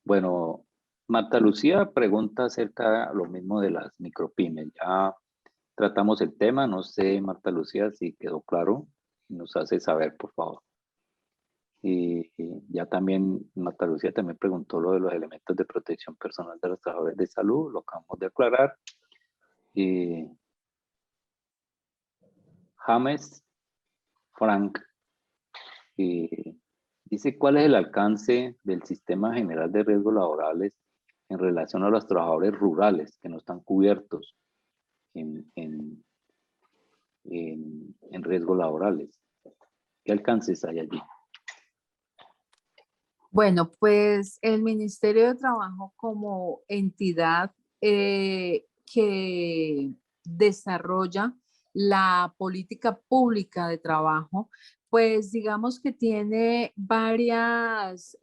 Bueno, Marta Lucía pregunta acerca de lo mismo de las micropymes. Ya tratamos el tema, no sé, Marta Lucía, si quedó claro, nos hace saber, por favor. Y ya también, Marta Lucía también preguntó lo de los elementos de protección personal de los trabajadores de salud, lo acabamos de aclarar. James Frank dice, ¿cuál es el alcance del sistema general de riesgos laborales en relación a los trabajadores rurales que no están cubiertos en riesgos laborales? ¿Qué alcances hay allí? Bueno, pues el Ministerio de Trabajo como entidad que desarrolla la política pública de trabajo, pues digamos que tiene varias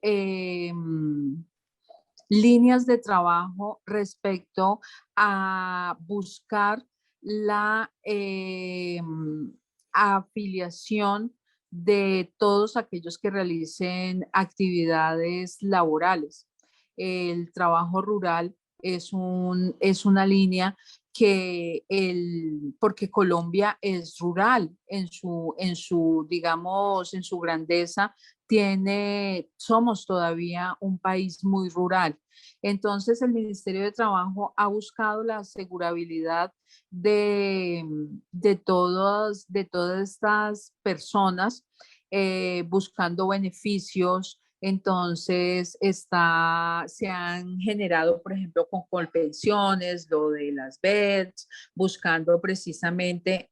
líneas de trabajo respecto a buscar la afiliación de todos aquellos que realicen actividades laborales. El trabajo rural es una línea porque Colombia es rural digamos, en su grandeza, somos todavía un país muy rural. Entonces, el Ministerio de Trabajo ha buscado la asegurabilidad de todas estas personas buscando beneficios. Entonces, se han generado, por ejemplo, con Colpensiones, lo de las BEDS, buscando precisamente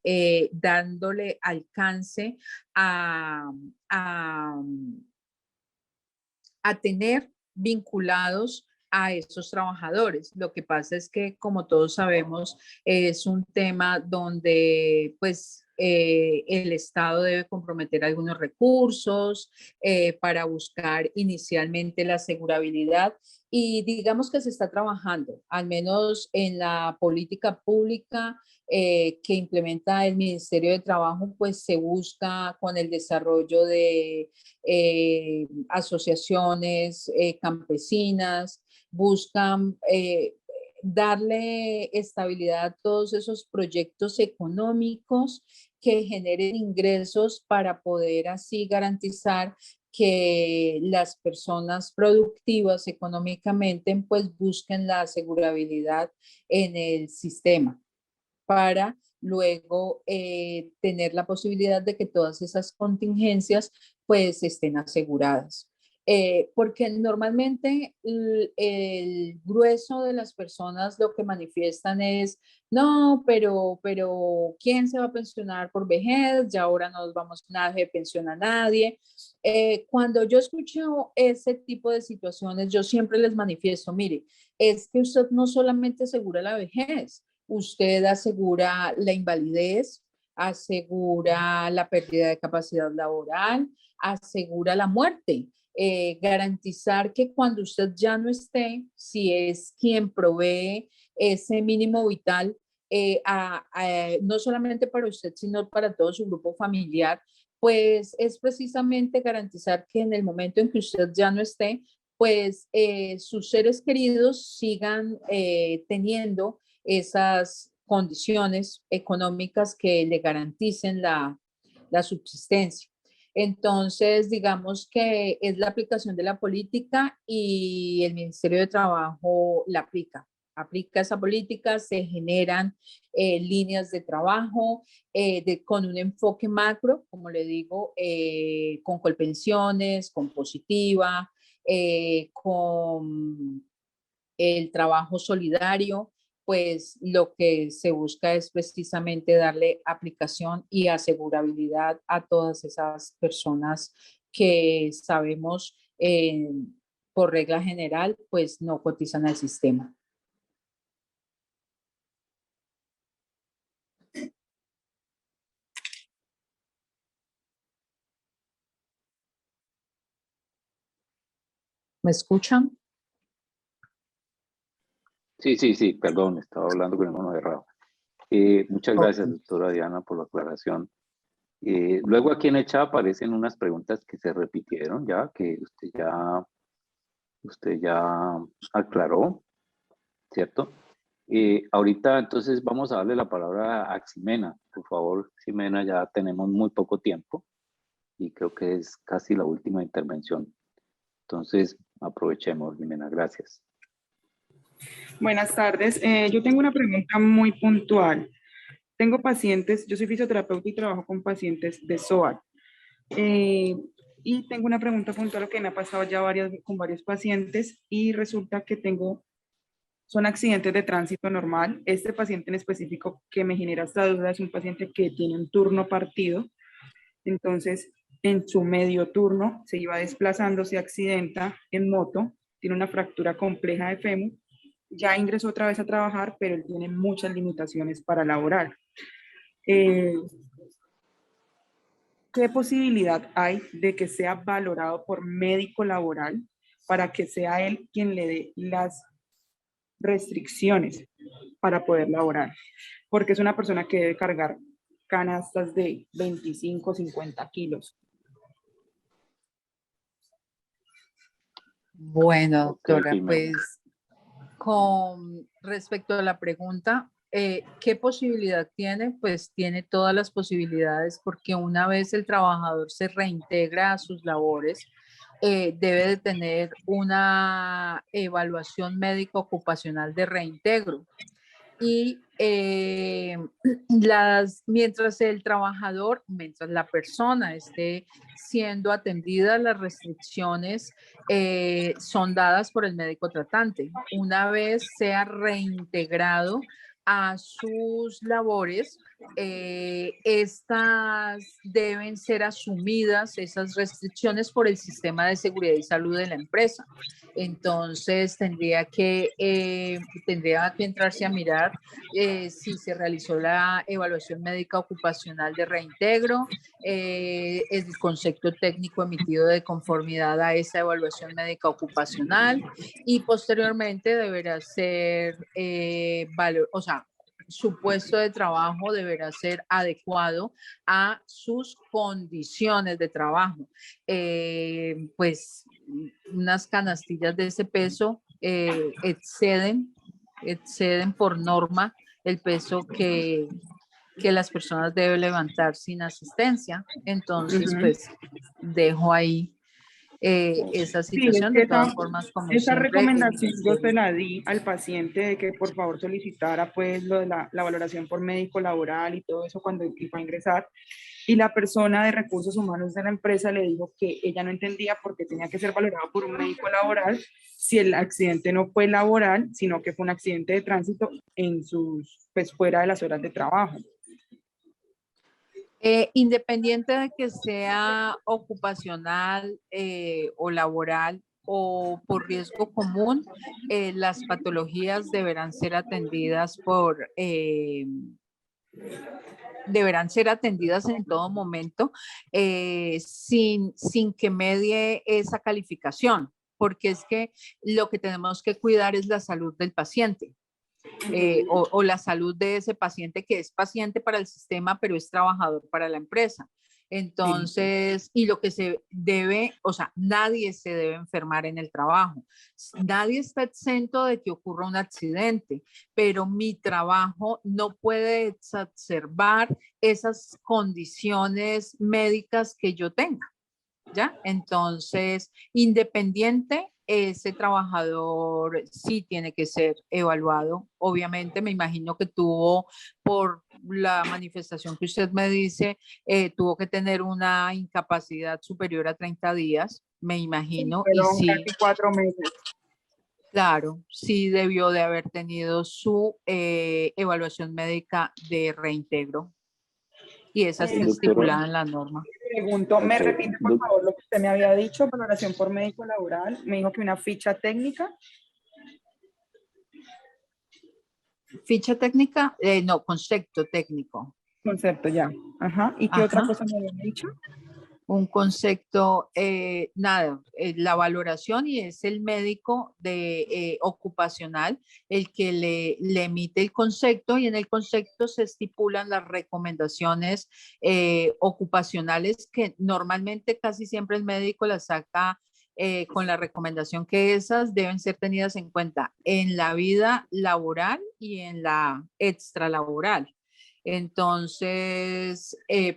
dándole alcance a, a, a tener vinculados a esos trabajadores. Lo que pasa es que, como todos sabemos, es un tema donde pues el Estado debe comprometer algunos recursos para buscar inicialmente la asegurabilidad y digamos que se está trabajando, al menos en la política pública que implementa el Ministerio de Trabajo, pues se busca con el desarrollo de asociaciones campesinas, buscan darle estabilidad a todos esos proyectos económicos que generen ingresos para poder así garantizar que las personas productivas económicamente pues busquen la asegurabilidad en el sistema para luego tener la posibilidad de que todas esas contingencias pues estén aseguradas. Porque normalmente el grueso de las personas lo que manifiestan es, no, pero ¿quién se va a pensionar por vejez? Ya ahora no nos vamos nadie pensiona a nadie. Cuando yo escucho ese tipo de situaciones, yo siempre les manifiesto, mire, es que usted no solamente asegura la vejez, usted asegura la invalidez, asegura la pérdida de capacidad laboral, asegura la muerte. Garantizar que cuando usted ya no esté, si es quien provee ese mínimo vital, no solamente para usted, sino para todo su grupo familiar, pues es precisamente garantizar que en el momento en que usted ya no esté, pues sus seres queridos sigan teniendo esas condiciones económicas que le garanticen la subsistencia. Entonces, digamos que es la aplicación de la política y el Ministerio de Trabajo la aplica esa política, se generan líneas de trabajo con un enfoque macro, como le digo, con Colpensiones, con Positiva, con el trabajo solidario, pues lo que se busca es precisamente darle aplicación y asegurabilidad a todas esas personas que sabemos por regla general, pues no cotizan al sistema. ¿Me escuchan? Sí, perdón, estaba hablando con el mono cerrado. Muchas gracias, Okay. doctora Diana, por la aclaración. Luego aquí en el chat aparecen unas preguntas que se repitieron ya, que usted ya aclaró, ¿cierto? Ahorita entonces vamos a darle la palabra a Ximena. Por favor, Ximena, ya tenemos muy poco tiempo y creo que es casi la última intervención. Entonces, aprovechemos, Ximena, gracias. Buenas tardes. Yo tengo una pregunta muy puntual. Tengo pacientes, yo soy fisioterapeuta y trabajo con pacientes de SOAT. Y tengo una pregunta puntual que me ha pasado ya con varios pacientes y resulta que son accidentes de tránsito normal. Este paciente en específico que me genera esta duda es un paciente que tiene un turno partido. Entonces, en su medio turno se iba desplazando, se accidenta en moto, tiene una fractura compleja de fémur, ya ingresó otra vez a trabajar, pero él tiene muchas limitaciones para laborar. ¿Qué posibilidad hay de que sea valorado por médico laboral para que sea él quien le dé las restricciones para poder laborar? Porque es una persona que debe cargar canastas de 25, 50 kilos. Bueno, doctora, Okay, pues con respecto a la pregunta, ¿qué posibilidad tiene? Pues tiene todas las posibilidades porque una vez el trabajador se reintegra a sus labores, debe de tener una evaluación médico ocupacional de reintegro. Y mientras el trabajador, mientras la persona esté siendo atendida, las restricciones son dadas por el médico tratante. Una vez sea reintegrado a sus labores, estas deben ser asumidas, esas restricciones, por el sistema de seguridad y salud de la empresa. Entonces tendría que entrarse a mirar si se realizó la evaluación médica ocupacional de reintegro, el concepto técnico emitido de conformidad a esa evaluación médica ocupacional, y posteriormente deberá ser su puesto de trabajo deberá ser adecuado a sus condiciones de trabajo. Pues unas canastillas de ese peso exceden por norma el peso que las personas deben levantar sin asistencia. Entonces, pues dejo ahí esa Sí, es situación. que De todas formas, como esa siempre, el recomendación yo se ministerio. la di al paciente de que por favor solicitara pues lo de la valoración por médico laboral y todo eso cuando iba a ingresar. Y la persona de recursos humanos de la empresa le dijo que ella no entendía por qué tenía que ser valorado por un médico laboral si el accidente no fue laboral, sino que fue un accidente de tránsito pues fuera de las horas de trabajo. Independiente de que sea ocupacional o laboral o por riesgo común, las patologías deberán ser atendidas en todo momento sin que medie esa calificación, porque es que lo que tenemos que cuidar es la salud del paciente. O la salud de ese paciente que es paciente para el sistema, pero es trabajador para la empresa. Entonces, y lo que se debe, o sea, nadie se debe enfermar en el trabajo. Nadie está exento de que ocurra un accidente, pero mi trabajo no puede exacerbar esas condiciones médicas que yo tenga. ¿Ya? Entonces, independiente, ese trabajador sí tiene que ser evaluado. Obviamente, me imagino que tuvo, por la manifestación que usted me dice, tuvo que tener una incapacidad superior a 30 días, me imagino, y Fueron sí, casi 4 meses. claro, sí debió de haber tenido su evaluación médica de reintegro, y esa está Doctora, estipulada en la norma. Pregunto, ¿me ok, repite por favor lo que usted me había dicho? Valoración por médico laboral. Me dijo que una ficha técnica. Ficha técnica, no, concepto técnico. Concepto, ya. Ajá. ¿Y qué otra Ajá. cosa me habían dicho? Un concepto, nada, la valoración, y es el médico ocupacional el que le emite el concepto, y en el concepto se estipulan las recomendaciones ocupacionales, que normalmente casi siempre el médico las saca con la recomendación que esas deben ser tenidas en cuenta en la vida laboral y en la extralaboral. Entonces,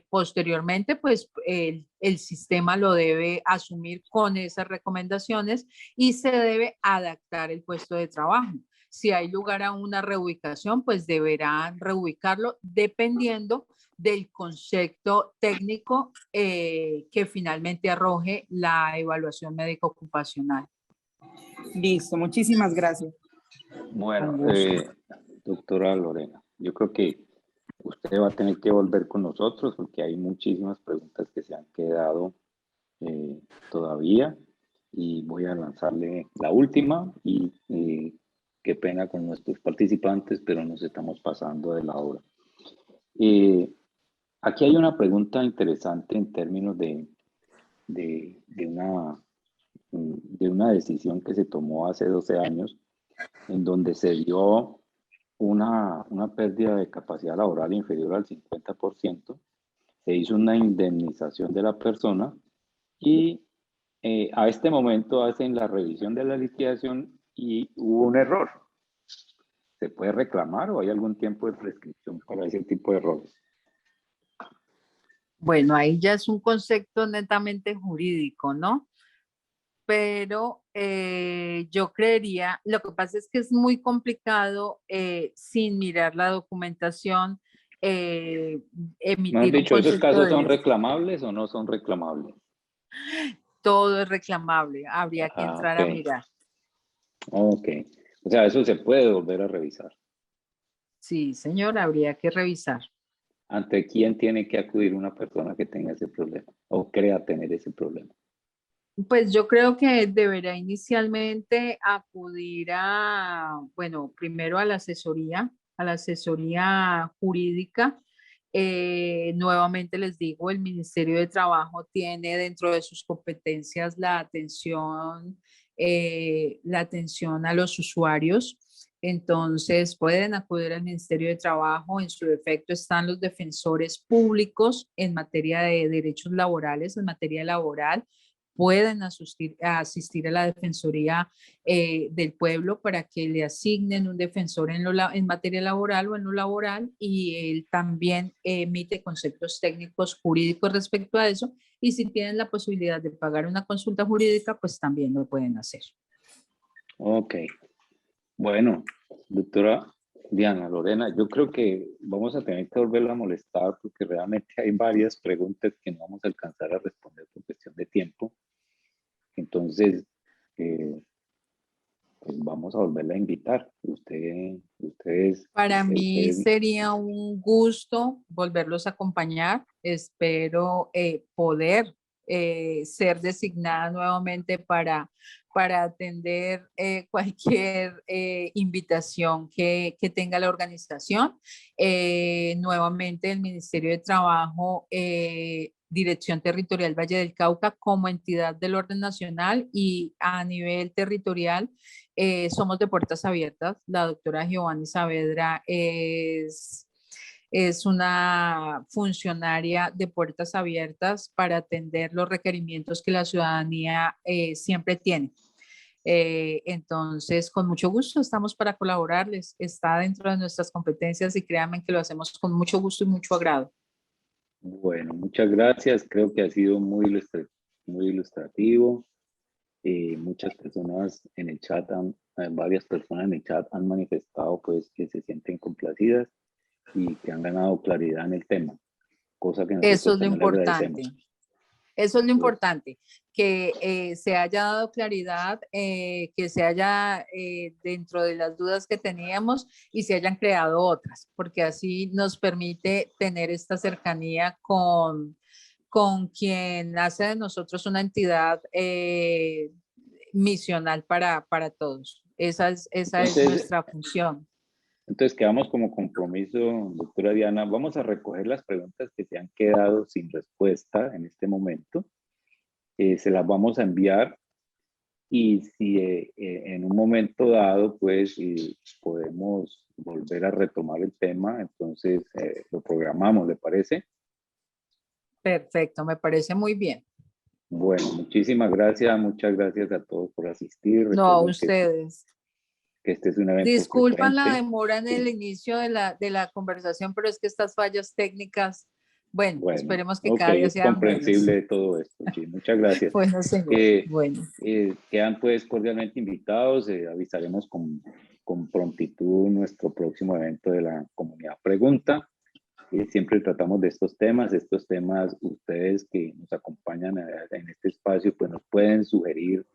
posteriormente, pues el sistema lo debe asumir con esas recomendaciones y se debe adaptar el puesto de trabajo. Si hay lugar a una reubicación, pues deberán reubicarlo dependiendo del concepto técnico que finalmente arroje la evaluación médico ocupacional. Listo, muchísimas gracias. bueno, Con gusto. doctora Lorena, yo creo que usted va a tener que volver con nosotros porque hay muchísimas preguntas que se han quedado todavía, y voy a lanzarle la última, y qué pena con nuestros participantes, pero nos estamos pasando de la hora. Aquí hay una pregunta interesante en términos de una decisión que se tomó hace 12 años, en donde se dio una pérdida de capacidad laboral inferior al 50%, se hizo una indemnización de la persona, y a este momento hacen la revisión de la liquidación y hubo un error. ¿Se puede reclamar o hay algún tiempo de prescripción para ese tipo de errores? Bueno, ahí ya es un concepto netamente jurídico, ¿no? Pero yo creería, lo que pasa es que es muy complicado sin mirar la documentación, Mejor emitir un dicho, ¿esos concepto casos son de esto. reclamables o no son reclamables? Todo es reclamable, habría que Ah, entrar ok. a mirar. Ok. O sea, eso se puede volver a revisar. Sí, señor, habría que revisar. ¿Ante quién tiene que acudir una persona que tenga ese problema o crea tener ese problema? Pues yo creo que deberá inicialmente acudir bueno, primero a la asesoría jurídica. Nuevamente les digo, el Ministerio de Trabajo tiene dentro de sus competencias la atención a los usuarios. Entonces pueden acudir al Ministerio de Trabajo. En su defecto están los defensores públicos en materia de derechos laborales, en materia laboral. Pueden asistir a la Defensoría del Pueblo para que le asignen un defensor en materia laboral o en lo laboral, y él también emite conceptos técnicos jurídicos respecto a eso, y si tienen la posibilidad de pagar una consulta jurídica, pues también lo pueden hacer. Ok. Bueno, doctora Diana Lorena, yo creo que vamos a tener que volverla a molestar porque realmente hay varias preguntas que no vamos a alcanzar a responder por cuestión de tiempo. Entonces, pues vamos a volverla a invitar. Para mí Ustedes, sería un gusto volverlos a acompañar. Espero poder ser designada nuevamente para atender cualquier invitación que tenga la organización. Nuevamente, el Ministerio de Trabajo, Dirección Territorial Valle del Cauca, como entidad del orden nacional y a nivel territorial, somos de puertas abiertas. La doctora Giovanni Saavedra es es una funcionaria de puertas abiertas para atender los requerimientos que la ciudadanía siempre tiene. Entonces, con mucho gusto estamos para colaborarles. Está dentro de nuestras competencias y créanme que lo hacemos con mucho gusto y mucho agrado. Bueno, muchas gracias. Creo que ha sido muy ilustrativo. Muchas personas en el chat, varias personas en el chat han manifestado pues que se sienten complacidas y que han ganado claridad en el tema, cosa que nosotros Eso es lo también le agradecemos. importante. Eso es lo importante, que se haya dado claridad, que se haya dentro de las dudas que teníamos y se hayan creado otras, porque así nos permite tener esta cercanía con quien hace de nosotros una entidad misional para todos. Esa es Entonces, nuestra función. Entonces quedamos como compromiso, doctora Diana, vamos a recoger las preguntas que se han quedado sin respuesta en este momento. Se las vamos a enviar y si en un momento dado pues podemos volver a retomar el tema, entonces lo programamos, ¿le parece? Perfecto, me parece muy bien. Bueno, muchas gracias a todos por asistir. No, a Recuerden ustedes. que este es un evento Disculpan la frecuente. demora en el inicio de la conversación, pero es que estas fallas técnicas, bueno, esperemos que cada día es sean comprensible menos. todo esto. Sí, muchas gracias. Bueno, señor. Bueno. Quedan pues cordialmente invitados. Avisaremos con prontitud nuestro próximo evento de la comunidad pregunta. Siempre tratamos de estos temas ustedes que nos acompañan en este espacio pues nos pueden sugerir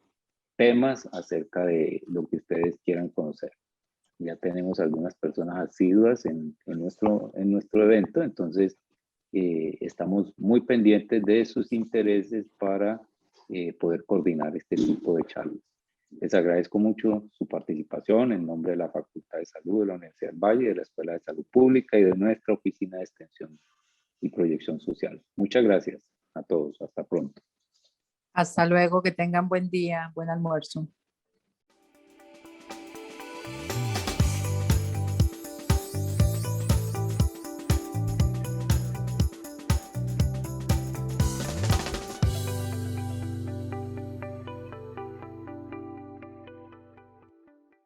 temas acerca de lo que ustedes quieran conocer. Ya tenemos algunas personas asiduas en nuestro evento, entonces estamos muy pendientes de sus intereses para poder coordinar este tipo de charlas. Les agradezco mucho su participación en nombre de la Facultad de Salud de la Universidad del Valle, de la Escuela de Salud Pública y de nuestra Oficina de Extensión y Proyección Social. Muchas gracias a todos. Hasta pronto. Hasta luego, que tengan buen día, buen almuerzo.